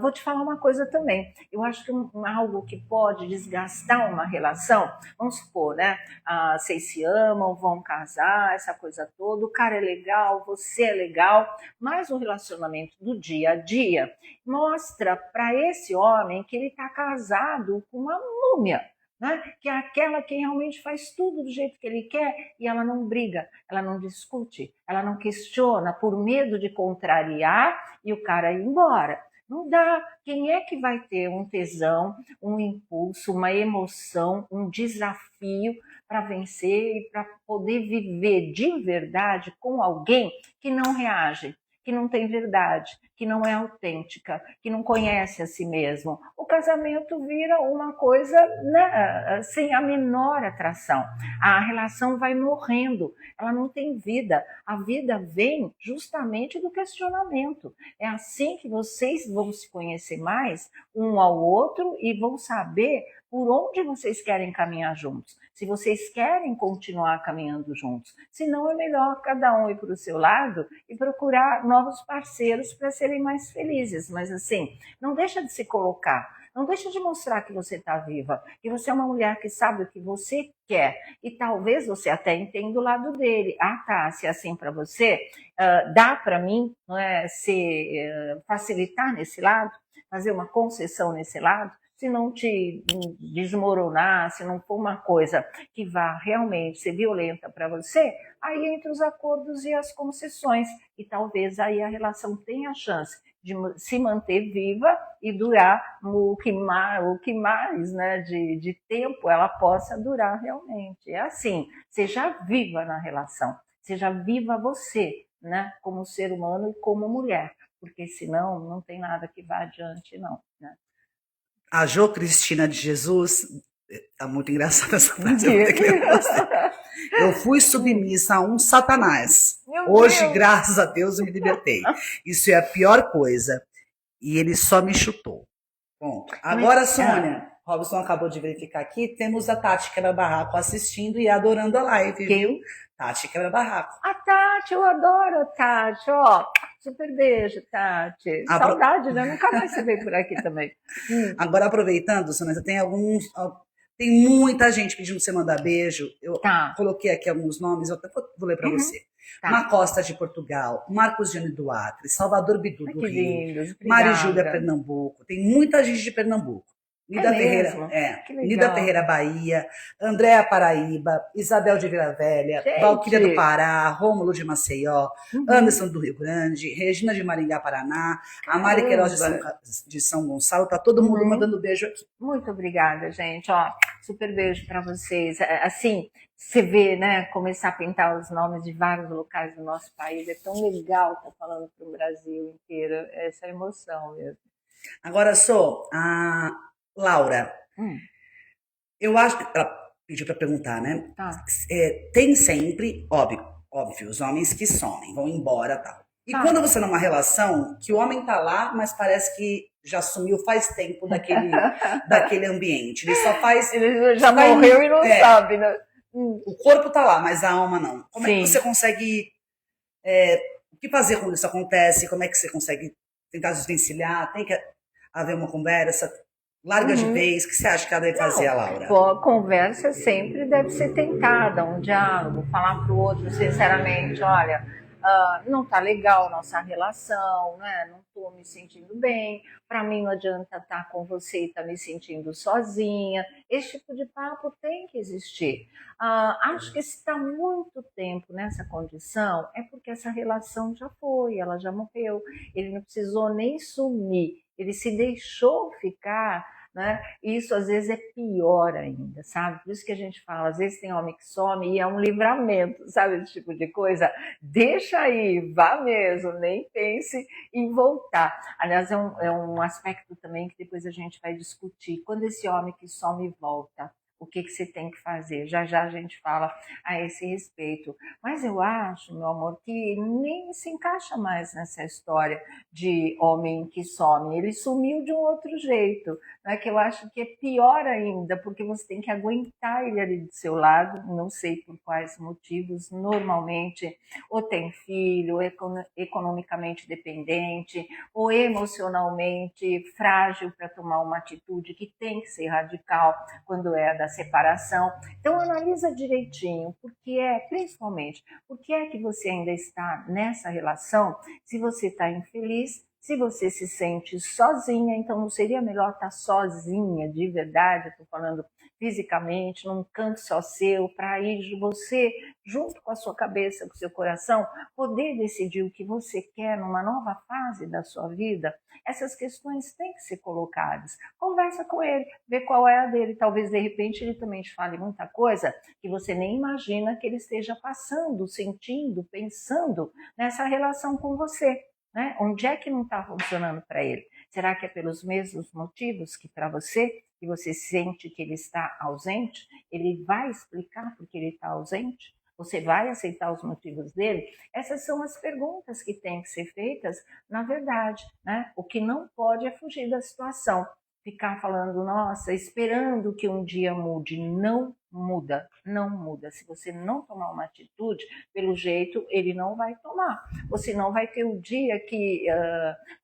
vou te falar uma coisa também. Eu acho que algo que pode desgastar uma relação, vamos supor, né? Vocês se amam, vão casar, essa coisa toda, o cara é legal, você é legal, mas o relacionamento do dia a dia mostra para esse homem que ele está casado com uma múmia. Né? Que é aquela que realmente faz tudo do jeito que ele quer e ela não briga, ela não discute, ela não questiona por medo de contrariar e o cara ir embora. Não dá. Quem é que vai ter um tesão, um impulso, uma emoção, um desafio para vencer e para poder viver de verdade com alguém que não reage, que não tem verdade, que não é autêntica, que não conhece a si mesmo? O casamento vira uma coisa, né, sem a menor atração. A relação vai morrendo, ela não tem vida. A vida vem justamente do questionamento. É assim que vocês vão se conhecer mais um ao outro e vão saber por onde vocês querem caminhar juntos. Se vocês querem continuar caminhando juntos. Se não, é melhor cada um ir para o seu lado e procurar novos parceiros para serem mais felizes. Mas assim, não deixa de se colocar. Não deixa de mostrar que você está viva, que você é uma mulher que sabe o que você quer. E talvez você até entenda o lado dele. Tá, se é assim para você, dá para mim, não é, facilitar nesse lado, fazer uma concessão nesse lado? Se não te desmoronar, se não for uma coisa que vá realmente ser violenta para você, aí entre os acordos e as concessões. E talvez aí a relação tenha a chance de se manter viva e durar o que mais, né, de tempo ela possa durar realmente. É assim, seja viva na relação, seja viva você, né, como ser humano e como mulher, porque senão não tem nada que vá adiante não, né? A Jo Cristina de Jesus, tá muito engraçada essa frase, eu vou ter que ler pra você. Eu fui submissa a um satanás. Hoje, graças a Deus, eu me libertei. Isso é a pior coisa. E ele só me chutou. Ponto. Agora, Sônia, Robson acabou de verificar aqui, temos a Tati Quebra-Barraco assistindo e adorando a live, viu? Tati Quebra-Barraco. A Tati, eu adoro a Tati, ó. Super beijo, Tati. Saudade, né? Nunca mais você veio por aqui também. Agora, aproveitando, Sônia, tem muita gente pedindo pra você mandar beijo. Eu coloquei aqui alguns nomes, eu até vou ler para você. Tá. Costa de Portugal, Marcos Gianni Duarte, Salvador Bidu do Rio, Mari Júlia Pernambuco. Tem muita gente de Pernambuco. Nida Ferreira, Bahia, Andréa Paraíba, Isabel de Vila Velha, Valquíria do Pará, Rômulo de Maceió, Anderson do Rio Grande, Regina de Maringá, Paraná, a Mari Queiroz de São Gonçalo, tá todo mundo mandando beijo aqui. Muito obrigada, gente, ó, super beijo para vocês. Assim, você vê, né, começar a pintar os nomes de vários locais do nosso país, é tão legal estar falando para o Brasil inteiro, essa emoção mesmo. Agora, a Laura, eu acho que ela pediu para perguntar, né? Tem sempre, óbvio, os homens que somem, vão embora, tal. E quando você numa relação que o homem tá lá, mas parece que já sumiu faz tempo daquele ambiente. Ele só faz. Ele já morreu e não sabe, né? O corpo tá lá, mas a alma não. Como é que você consegue? O que fazer quando isso acontece? Como é que você consegue tentar desvencilhar? Tem que haver uma conversa. Larga de vez, o que você acha que ela deve fazer, a Laura? A conversa sempre deve ser tentada, um diálogo, falar para o outro sinceramente, olha, não está legal nossa relação, né? Não estou me sentindo bem, para mim não adianta estar com você e estar me sentindo sozinha. Esse tipo de papo tem que existir. Acho que se está muito tempo nessa condição, é porque essa relação já foi, ela já morreu, ele não precisou nem sumir, ele se deixou ficar né? E isso às vezes é pior ainda, sabe? Por isso que a gente fala, às vezes tem homem que some e é um livramento, sabe? Esse tipo de coisa. Deixa aí, vá mesmo, nem pense em voltar. Aliás, é um aspecto também que depois a gente vai discutir. Quando esse homem que some volta, o que você tem que fazer? Já já a gente fala a esse respeito. Mas eu acho, meu amor, que nem se encaixa mais nessa história de homem que some. Ele sumiu de um outro jeito, né? Que eu acho que é pior ainda, porque você tem que aguentar ele ali do seu lado, não sei por quais motivos, normalmente ou tem filho, ou economicamente dependente, ou emocionalmente frágil para tomar uma atitude que tem que ser radical quando é da separação. Então analisa direitinho, principalmente, por que é que você ainda está nessa relação, se você está infeliz, se você se sente sozinha, então não seria melhor estar sozinha de verdade, estou falando fisicamente, num canto só seu, para aí você, junto com a sua cabeça, com o seu coração, poder decidir o que você quer numa nova fase da sua vida? Essas questões têm que ser colocadas. Conversa com ele, vê qual é a dele. Talvez, de repente, ele também te fale muita coisa que você nem imagina que ele esteja passando, sentindo, pensando nessa relação com você. Né? Onde é que não está funcionando para ele? Será que é pelos mesmos motivos que para você, que você sente que ele está ausente? Ele vai explicar por que ele está ausente? Você vai aceitar os motivos dele? Essas são as perguntas que têm que ser feitas, na verdade. Né? O que não pode é fugir da situação. Ficar falando, nossa, esperando que um dia mude. Não muda, não muda. Se você não tomar uma atitude, pelo jeito, ele não vai tomar. Ou senão vai ter um dia que,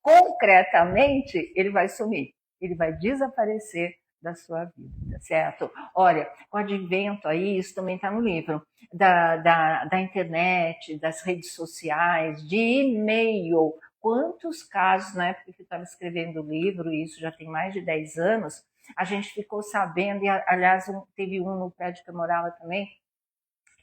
concretamente, ele vai sumir. Ele vai desaparecer da sua vida, certo? Olha, o advento aí, isso também está no livro, da internet, das redes sociais, de e-mail. Quantos casos, na época que eu estava escrevendo o livro, e isso já tem mais de 10 anos, a gente ficou sabendo, e aliás, teve um no prédio que eu morava também,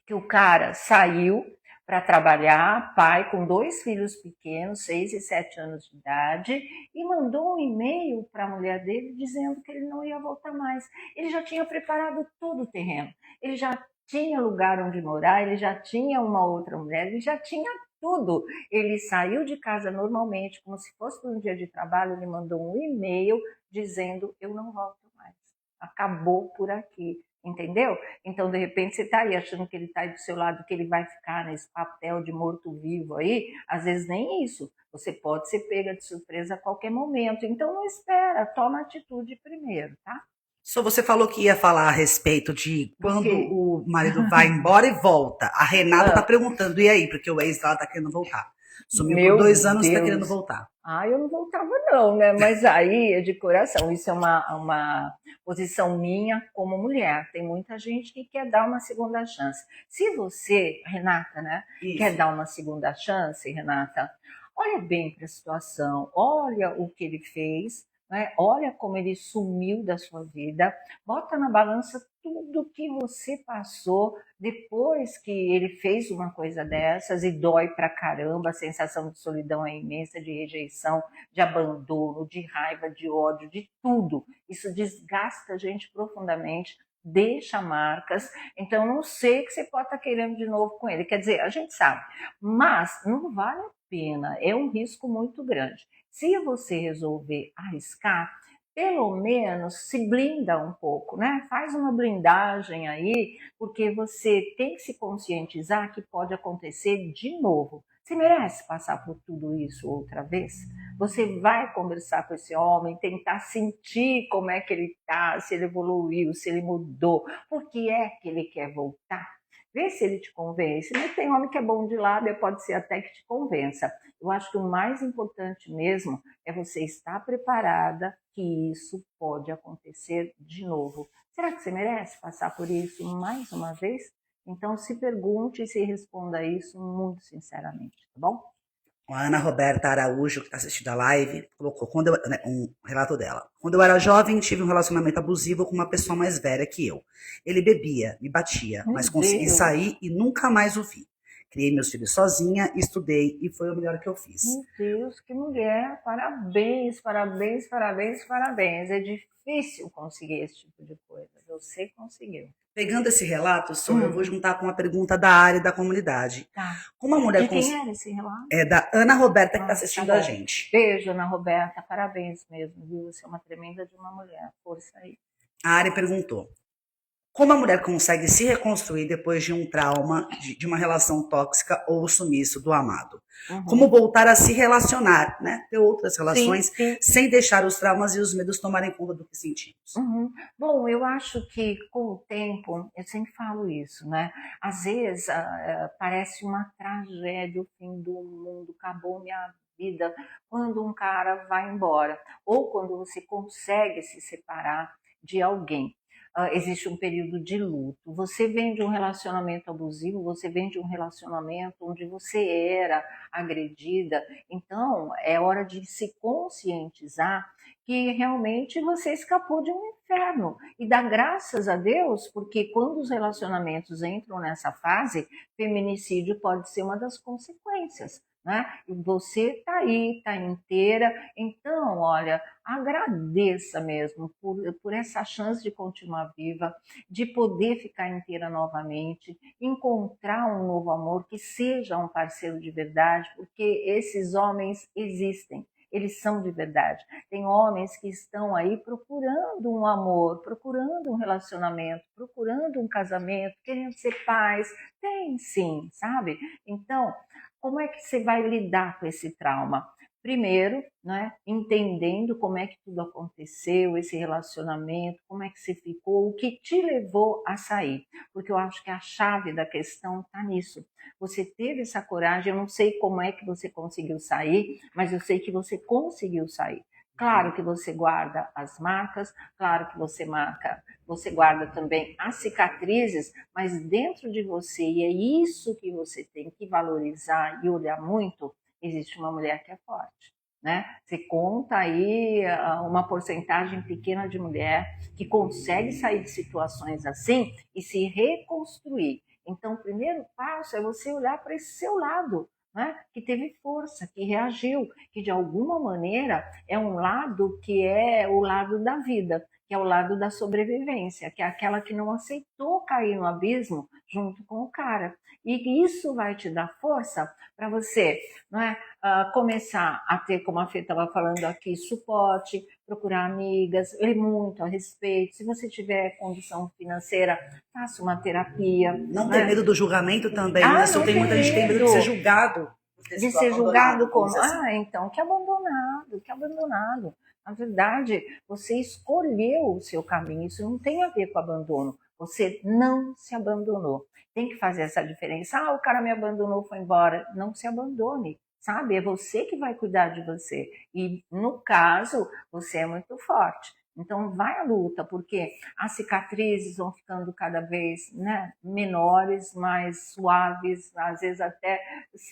que o cara saiu para trabalhar, pai com 2 filhos pequenos, 6 e 7 anos de idade, e mandou um e-mail para a mulher dele dizendo que ele não ia voltar mais. Ele já tinha preparado todo o terreno, ele já tinha lugar onde morar, ele já tinha uma outra mulher, ele já tinha tudo. Ele saiu de casa normalmente, como se fosse um dia de trabalho, ele mandou um e-mail dizendo: eu não volto mais, acabou por aqui. Entendeu? Então, de repente, você está aí achando que ele está aí do seu lado, que ele vai ficar nesse papel de morto-vivo aí. Às vezes nem isso. Você pode ser pega de surpresa a qualquer momento. Então, não espera, toma atitude primeiro, tá? Só você falou que ia falar a respeito de quando o marido vai embora e volta. A Renata tá perguntando, e aí? Porque o ex dela tá querendo voltar. Sumiu por 2 anos e tá querendo voltar. Ah, eu não voltava não, né? Mas aí é de coração. Isso é uma posição minha como mulher. Tem muita gente que quer dar uma segunda chance. Se você, Renata, né, quer dar uma segunda chance, Renata, olha bem para a situação, olha o que ele fez, né? Olha como ele sumiu da sua vida, bota na balança tudo que você passou depois que ele fez uma coisa dessas e dói pra caramba, a sensação de solidão é imensa, de rejeição, de abandono, de raiva, de ódio, de tudo. Isso desgasta a gente profundamente, deixa marcas, então não sei o que você pode estar querendo de novo com ele, quer dizer, a gente sabe, mas não vale a pena, é um risco muito grande. Se você resolver arriscar, pelo menos se blinda um pouco, né? Faz uma blindagem aí, porque você tem que se conscientizar que pode acontecer de novo. Você merece passar por tudo isso outra vez? Você vai conversar com esse homem, tentar sentir como é que ele está, se ele evoluiu, se ele mudou, por que é que ele quer voltar? Vê se ele te convence. Mas tem homem que é bom de lábia, pode ser até que te convença. Eu acho que o mais importante mesmo é você estar preparada que isso pode acontecer de novo. Será que você merece passar por isso mais uma vez? Então se pergunte e se responda isso muito sinceramente, tá bom? A Ana Roberta Araújo, que está assistindo a live, colocou um relato dela. Quando eu era jovem, tive um relacionamento abusivo com uma pessoa mais velha que eu. Ele bebia, me batia, mas consegui sair e nunca mais o vi. Criei meus filhos sozinha, estudei e foi o melhor que eu fiz. Meu Deus, que mulher! Parabéns, parabéns, parabéns, parabéns. É difícil conseguir esse tipo de coisa. Você conseguiu. Pegando esse relato, eu vou juntar com uma pergunta da área da comunidade. Tá. Como a mulher de quem era esse relato? É da Ana Roberta, que está assistindo a gente. Beijo, Ana Roberta. Parabéns mesmo, viu? Você é uma tremenda de uma mulher. Força aí. A área perguntou: como a mulher consegue se reconstruir depois de um trauma, de uma relação tóxica ou sumiço do amado? Como voltar a se relacionar, né? Ter outras relações, sem deixar os traumas e os medos tomarem conta do que sentimos. Bom, eu acho que com o tempo, eu sempre falo isso, né? Às vezes parece uma tragédia, o fim do mundo, acabou minha vida, quando um cara vai embora, ou quando você consegue se separar de alguém. Existe um período de luto. Você vem de um relacionamento abusivo, você vem de um relacionamento onde você era agredida, então é hora de se conscientizar que realmente você escapou de um inferno e dar graças a Deus, porque quando os relacionamentos entram nessa fase, feminicídio pode ser uma das consequências. Né? E você está aí, está inteira, então, olha, agradeça mesmo por essa chance de continuar viva, de poder ficar inteira novamente, encontrar um novo amor que seja um parceiro de verdade, porque esses homens existem. Eles são de verdade. Tem homens que estão aí procurando um amor, procurando um relacionamento, procurando um casamento, querendo ser pais. Tem sim, sabe? Então, como é que você vai lidar com esse trauma? Primeiro, né, entendendo como é que tudo aconteceu, esse relacionamento, como é que você ficou, o que te levou a sair. Porque eu acho que a chave da questão está nisso. Você teve essa coragem, eu não sei como é que você conseguiu sair, mas eu sei que você conseguiu sair. Claro que você guarda as marcas, claro que você guarda também as cicatrizes, mas dentro de você, e é isso que você tem que valorizar e olhar muito, existe uma mulher que é forte. Né? Você conta aí uma porcentagem pequena de mulher que consegue sair de situações assim e se reconstruir. Então, o primeiro passo é você olhar para esse seu lado, né? Que teve força, que reagiu, que de alguma maneira é um lado que é o lado da vida, que é o lado da sobrevivência, que é aquela que não aceitou cair no abismo junto com o cara. E isso vai te dar força para você, não é? Começar a ter, como a Fê estava falando aqui, suporte, procurar amigas, ler muito a respeito. Se você tiver condição financeira, faça uma terapia. Não ter medo do julgamento também, né? Muita gente tem medo de ser julgado. De ser julgado como, então, que abandonado. Na verdade, você escolheu o seu caminho, isso não tem a ver com abandono. Você não se abandonou. Tem que fazer essa diferença. O cara me abandonou, foi embora. Não se abandone, sabe? É você que vai cuidar de você. E, no caso, você é muito forte. Então, vai à luta, porque as cicatrizes vão ficando cada vez, né, menores, mais suaves, às vezes até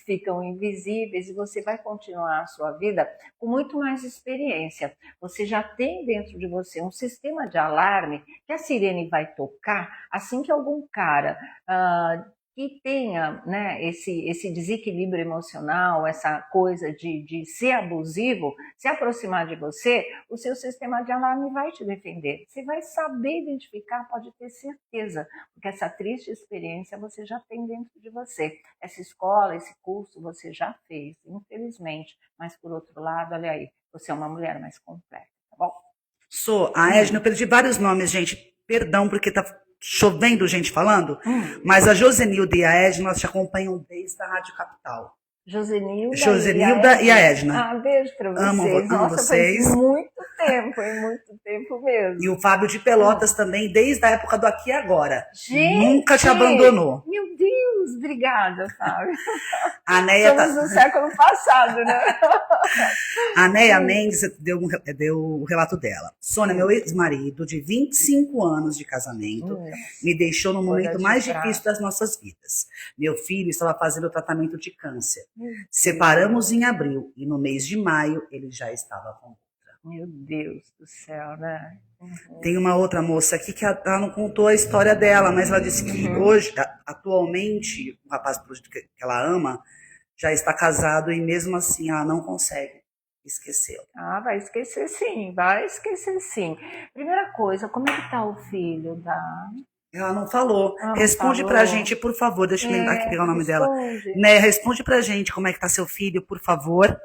ficam invisíveis, e você vai continuar a sua vida com muito mais experiência. Você já tem dentro de você um sistema de alarme que a sirene vai tocar assim que algum cara que tenha, né, esse desequilíbrio emocional, essa coisa de ser abusivo, se aproximar de você, o seu sistema de alarme vai te defender. Você vai saber identificar, pode ter certeza, porque essa triste experiência você já tem dentro de você. Essa escola, esse curso você já fez, infelizmente. Mas, por outro lado, olha aí, você é uma mulher mais completa, tá bom? A Edna, eu perdi vários nomes, gente. Perdão, porque tá chovendo gente falando, mas a Josenilda e a Edna, nós te acompanham desde a Rádio Capital. Josenilda e a Edna. Beijo pra vocês. Amo vocês. Faz muito tempo mesmo. E o Fábio de Pelotas também, desde a época do Aqui e Agora. Gente, nunca te abandonou. Meu Deus, obrigada, Fábio. A Neia Somos do século passado, né? A Neia Mendes deu o relato dela. Sônia, meu ex-marido, de 25 anos de casamento, me deixou no momento mais difícil das nossas vidas. Meu filho estava fazendo tratamento de câncer. Separamos em abril e no mês de maio ele já estava com outra. Meu Deus do céu, né? Uhum. Tem uma outra moça aqui que ela não contou a história dela, mas ela disse que hoje, atualmente, o rapaz que ela ama já está casado e mesmo assim ela não consegue esquecê-lo. Ah, vai esquecer sim, vai esquecer sim. Primeira coisa, como é que tá o filho da... Ela não falou. Ela não Responde falou? pra gente, por favor. Deixa eu lembrar aqui pegar o nome dela. Responde. Né, responde pra gente como é que tá seu filho, por favor.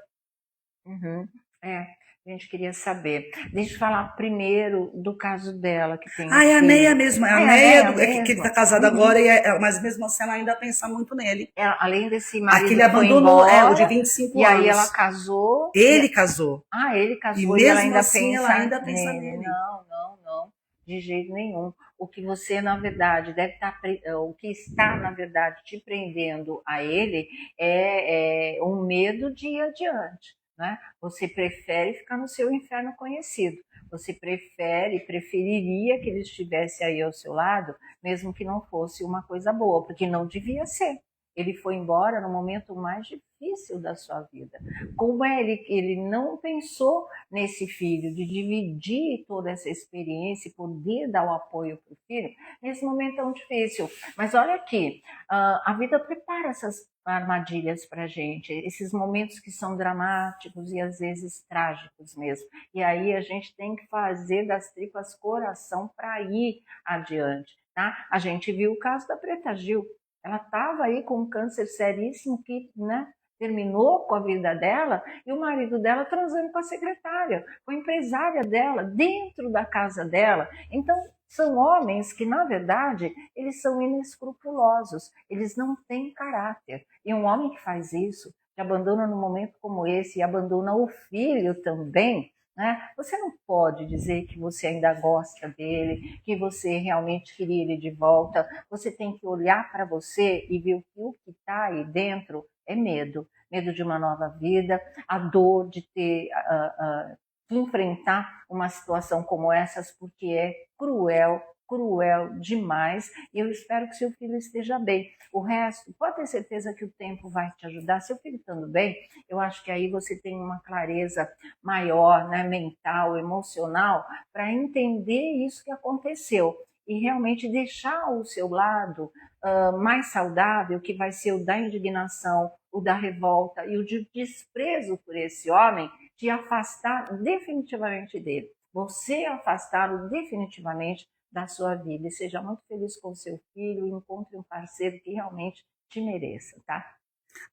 Uhum. A gente queria saber. Deixa eu falar primeiro do caso dela, que tem Ah, é a Neia mesmo. É a Neia que ele tá casado agora, mas mesmo assim ela ainda pensa muito nele. Além desse marido Aquele que foi abandonou, embora, o de 25 e anos. aí ela casou. Ele casou. Ah, ele casou E e mesmo ela ainda assim, pensa ela ainda pensa nele. nele. Não, de jeito nenhum. O que você, na verdade, deve estar, o que está, na verdade, te prendendo a ele é um medo de ir adiante. Né? Você prefere ficar no seu inferno conhecido. Você preferiria que ele estivesse aí ao seu lado, mesmo que não fosse uma coisa boa, porque não devia ser. Ele foi embora no momento mais difícil da sua vida. Como ele não pensou nesse filho, de dividir toda essa experiência e poder dar o apoio para o filho, nesse momento tão difícil. Mas olha aqui, a vida prepara essas armadilhas para a gente, esses momentos que são dramáticos e às vezes trágicos mesmo. E aí a gente tem que fazer das tripas coração para ir adiante. Tá? A gente viu o caso da Preta Gil. Ela estava aí com um câncer seríssimo que, né, terminou com a vida dela e o marido dela transando com a secretária, com a empresária dela, dentro da casa dela. Então, são homens que, na verdade, eles são inescrupulosos, eles não têm caráter. E um homem que faz isso, que abandona num momento como esse e abandona o filho também, né? Você não pode dizer que você ainda gosta dele, que você realmente queria ele de volta. Você tem que olhar para você e ver que o que está aí dentro é medo. Medo de uma nova vida, a dor de ter que enfrentar uma situação como essas, porque é cruel demais, e eu espero que seu filho esteja bem. O resto, pode ter certeza que o tempo vai te ajudar. Seu filho estando bem, eu acho que aí você tem uma clareza maior, né, mental, emocional, para entender isso que aconteceu e realmente deixar o seu lado mais saudável, que vai ser o da indignação, o da revolta e o de desprezo por esse homem, te afastar definitivamente dele. Você afastá-lo definitivamente da sua vida. E seja muito feliz com o seu filho e encontre um parceiro que realmente te mereça, tá?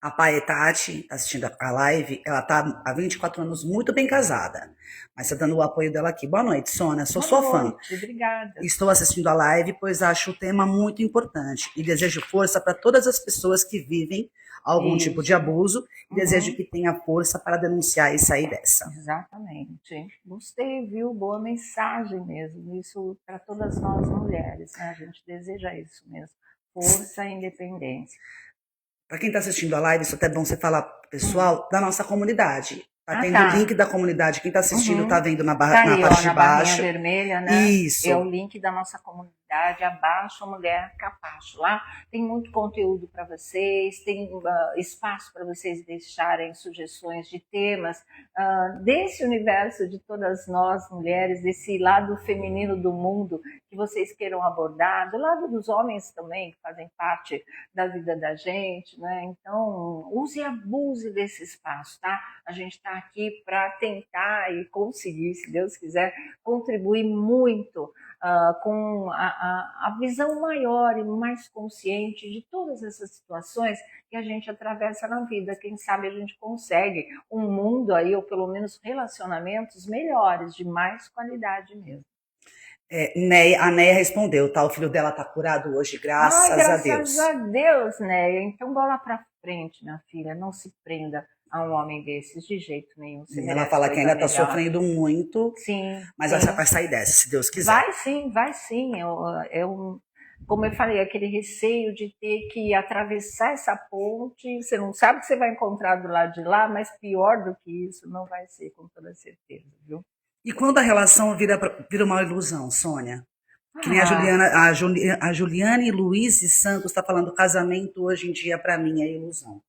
A Paetati, assistindo a live, ela tá há 24 anos muito bem casada, mas tá dando o apoio dela aqui. Boa noite, Sônia, sou sua fã. Obrigada. Estou assistindo a live, pois acho o tema muito importante e desejo força para todas as pessoas que vivem algum tipo de abuso e desejo que tenha força para denunciar e sair dessa. Exatamente. Gostei, viu? Boa mensagem mesmo. Isso para todas nós mulheres, né? A gente deseja isso mesmo. Força e independência. Para quem está assistindo a live, isso é até bom você falar, pessoal, da nossa comunidade. Tá tendo o link da comunidade. Quem está assistindo tá vendo na parte de baixo. Vermelha, né? Isso. É o link da nossa comunidade. Abaixo, Mulher Capacho. Lá tem muito conteúdo para vocês, tem espaço para vocês deixarem sugestões de temas desse universo de todas nós mulheres, desse lado feminino do mundo que vocês queiram abordar, do lado dos homens também, que fazem parte da vida da gente, né? Então, use e abuse desse espaço, tá? A gente está aqui para tentar e conseguir, se Deus quiser, contribuir muito com a visão maior e mais consciente de todas essas situações que a gente atravessa na vida. Quem sabe a gente consegue um mundo aí, ou pelo menos relacionamentos melhores, de mais qualidade mesmo. A Neia respondeu, tá? O filho dela tá curado hoje, graças a Deus. Graças a Deus, Neia. Então bola pra frente, minha filha. Não se prenda a um homem desses de jeito nenhum. Ela fala que ainda está sofrendo muito, sim, mas vai sair dessa, se Deus quiser. Vai sim. Como eu falei, aquele receio de ter que atravessar essa ponte, você não sabe o que você vai encontrar do lado de lá, mas pior do que isso não vai ser, com toda certeza, viu? E quando a relação vira uma ilusão, Sônia? Que nem a Juliane Luiz Santos está falando, casamento hoje em dia para mim é ilusão.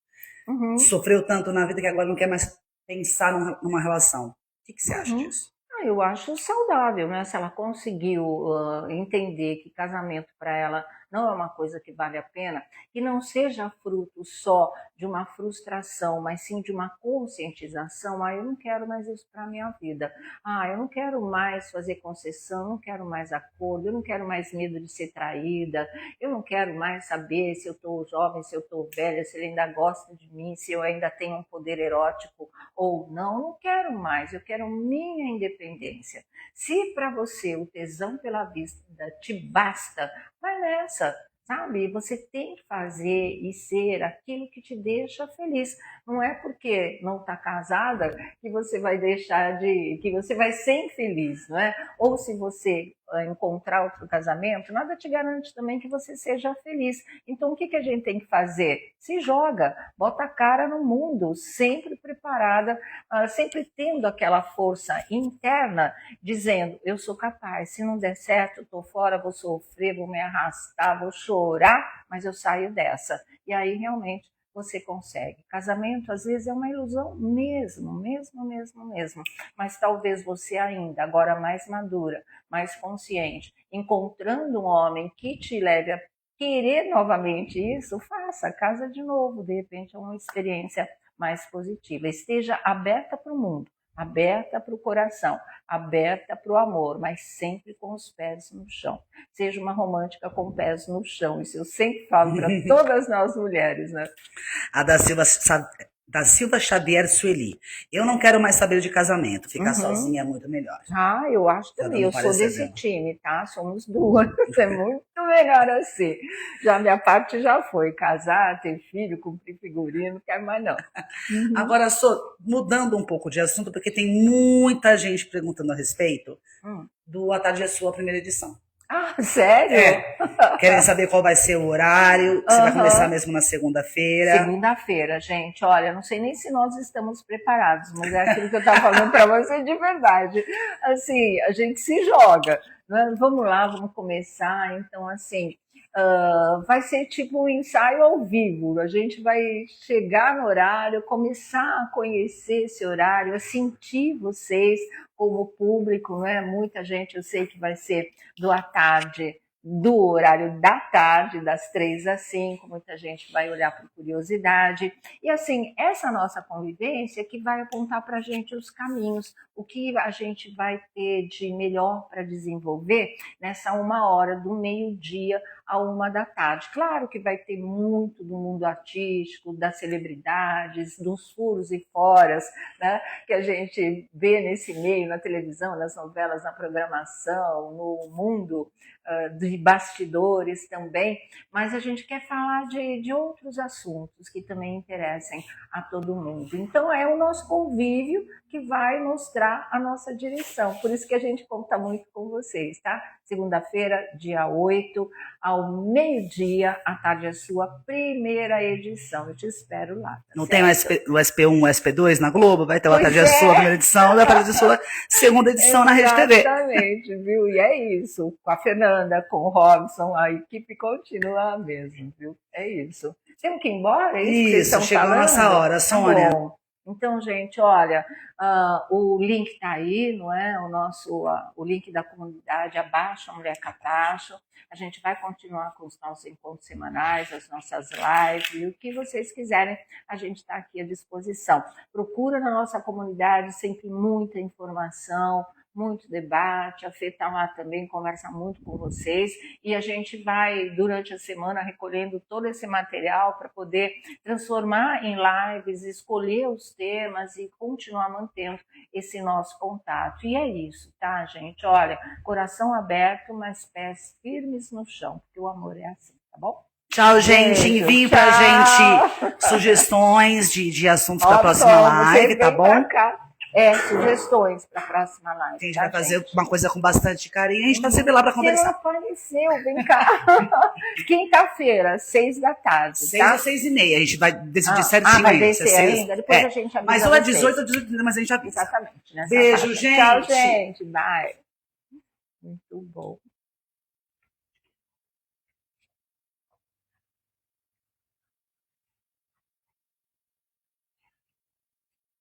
Sofreu tanto na vida que agora não quer mais pensar numa relação. que você acha disso? Eu acho saudável, né? Se ela conseguiu entender que casamento para ela não é uma coisa que vale a pena, que não seja fruto só de uma frustração, mas sim de uma conscientização. Eu não quero mais isso para a minha vida. Eu não quero mais fazer concessão, eu não quero mais acordo, eu não quero mais medo de ser traída, eu não quero mais saber se eu estou jovem, se eu estou velha, se ele ainda gosta de mim, se eu ainda tenho um poder erótico ou não. Eu não quero mais, eu quero minha independência. Se para você o tesão pela vista te basta, vai nessa, sabe? Você tem que fazer e ser aquilo que te deixa feliz. Não é porque não está casada que você vai que você vai ser infeliz, não é? Ou se você encontrar outro casamento, nada te garante também que você seja feliz. Então, o que a gente tem que fazer? Se joga, bota a cara no mundo, sempre preparada, sempre tendo aquela força interna, dizendo, eu sou capaz, se não der certo, estou fora, vou sofrer, vou me arrastar, vou chorar, mas eu saio dessa. E aí, realmente, você consegue. Casamento, às vezes, é uma ilusão mesmo. Mas talvez você ainda, agora mais madura, mais consciente, encontrando um homem que te leve a querer novamente isso, faça, casa de novo. De repente, é uma experiência mais positiva. Esteja aberta para o mundo, aberta para o coração, aberta para o amor, mas sempre com os pés no chão. Seja uma romântica com pés no chão. Isso eu sempre falo para todas nós mulheres, né? A da Silva Xavier Sueli. Eu não quero mais saber de casamento. Ficar sozinha é muito melhor. Eu acho também. Eu sou desse time, tá? Somos duas. É muito melhor assim. Já a minha parte já foi. Casar, ter filho, cumprir figurino, não quero mais não. Agora, mudando um pouco de assunto, porque tem muita gente perguntando a respeito do A Tarde é Sua, primeira edição. Sério? Querem saber qual vai ser o horário, se vai começar mesmo na segunda-feira. Segunda-feira, gente. Olha, não sei nem se nós estamos preparados, mas é aquilo que eu estava falando para você de verdade. Assim, a gente se joga, né? Vamos lá, vamos começar. Então, assim, vai ser tipo um ensaio ao vivo. A gente vai chegar no horário, começar a conhecer esse horário, a sentir vocês como público, né? Muita gente, eu sei que vai ser do horário da tarde, das 3 às 5, muita gente vai olhar por curiosidade. E assim, essa nossa convivência que vai apontar para a gente os caminhos, o que a gente vai ter de melhor para desenvolver nessa 1h do meio-dia à 1 da tarde. Claro que vai ter muito do mundo artístico, das celebridades, dos furos e foras, né, que a gente vê nesse meio, na televisão, nas novelas, na programação, no mundo de bastidores também, mas a gente quer falar de outros assuntos que também interessem a todo mundo. Então é o nosso convívio que vai mostrar a nossa direção, por isso que a gente conta muito com vocês, tá? Segunda-feira, dia 8, ao meio-dia, A Tarde é Sua, primeira edição. Eu te espero lá. Tá não certo? Tem o SP1, o SP2 na Globo? Vai ter o A Tarde é Sua, primeira edição, e A Tarde é Sua, segunda edição na Rede TV. Exatamente, viu? E é isso. Com a Fernanda, com o Robson, a equipe continua a mesma, viu? É isso. Temos que ir embora? É isso, que chegou falando? Nessa hora, Sônia. Tá bom. Então, gente, olha, o link está aí, não é? O link da comunidade abaixo, a Mulher Capacho. A gente vai continuar com os nossos encontros semanais, as nossas lives, e o que vocês quiserem, a gente está aqui à disposição. Procura na nossa comunidade sempre muita informação, muito debate, a Fê está lá também, conversa muito com vocês, e a gente vai, durante a semana, recolhendo todo esse material para poder transformar em lives, escolher os temas e continuar mantendo esse nosso contato. E é isso, tá, gente? Olha, coração aberto, mas pés firmes no chão, porque o amor é assim, tá bom? Tchau, gente. Envie pra gente sugestões de assuntos para a próxima live, tá bom? Sugestões para a próxima live. A gente vai fazer uma coisa com bastante carinho. A gente está sempre lá para conversar. Você não apareceu, vem cá. Quinta-feira, 6 da tarde. 6 tá? às 6:30. A gente vai decidir certinho. Vai descer ainda? Depois a gente avisa. Mas ou é 18 ou 18, mas a gente avisa. Exatamente. Beijo, gente. Tchau, gente. Bye. Muito bom.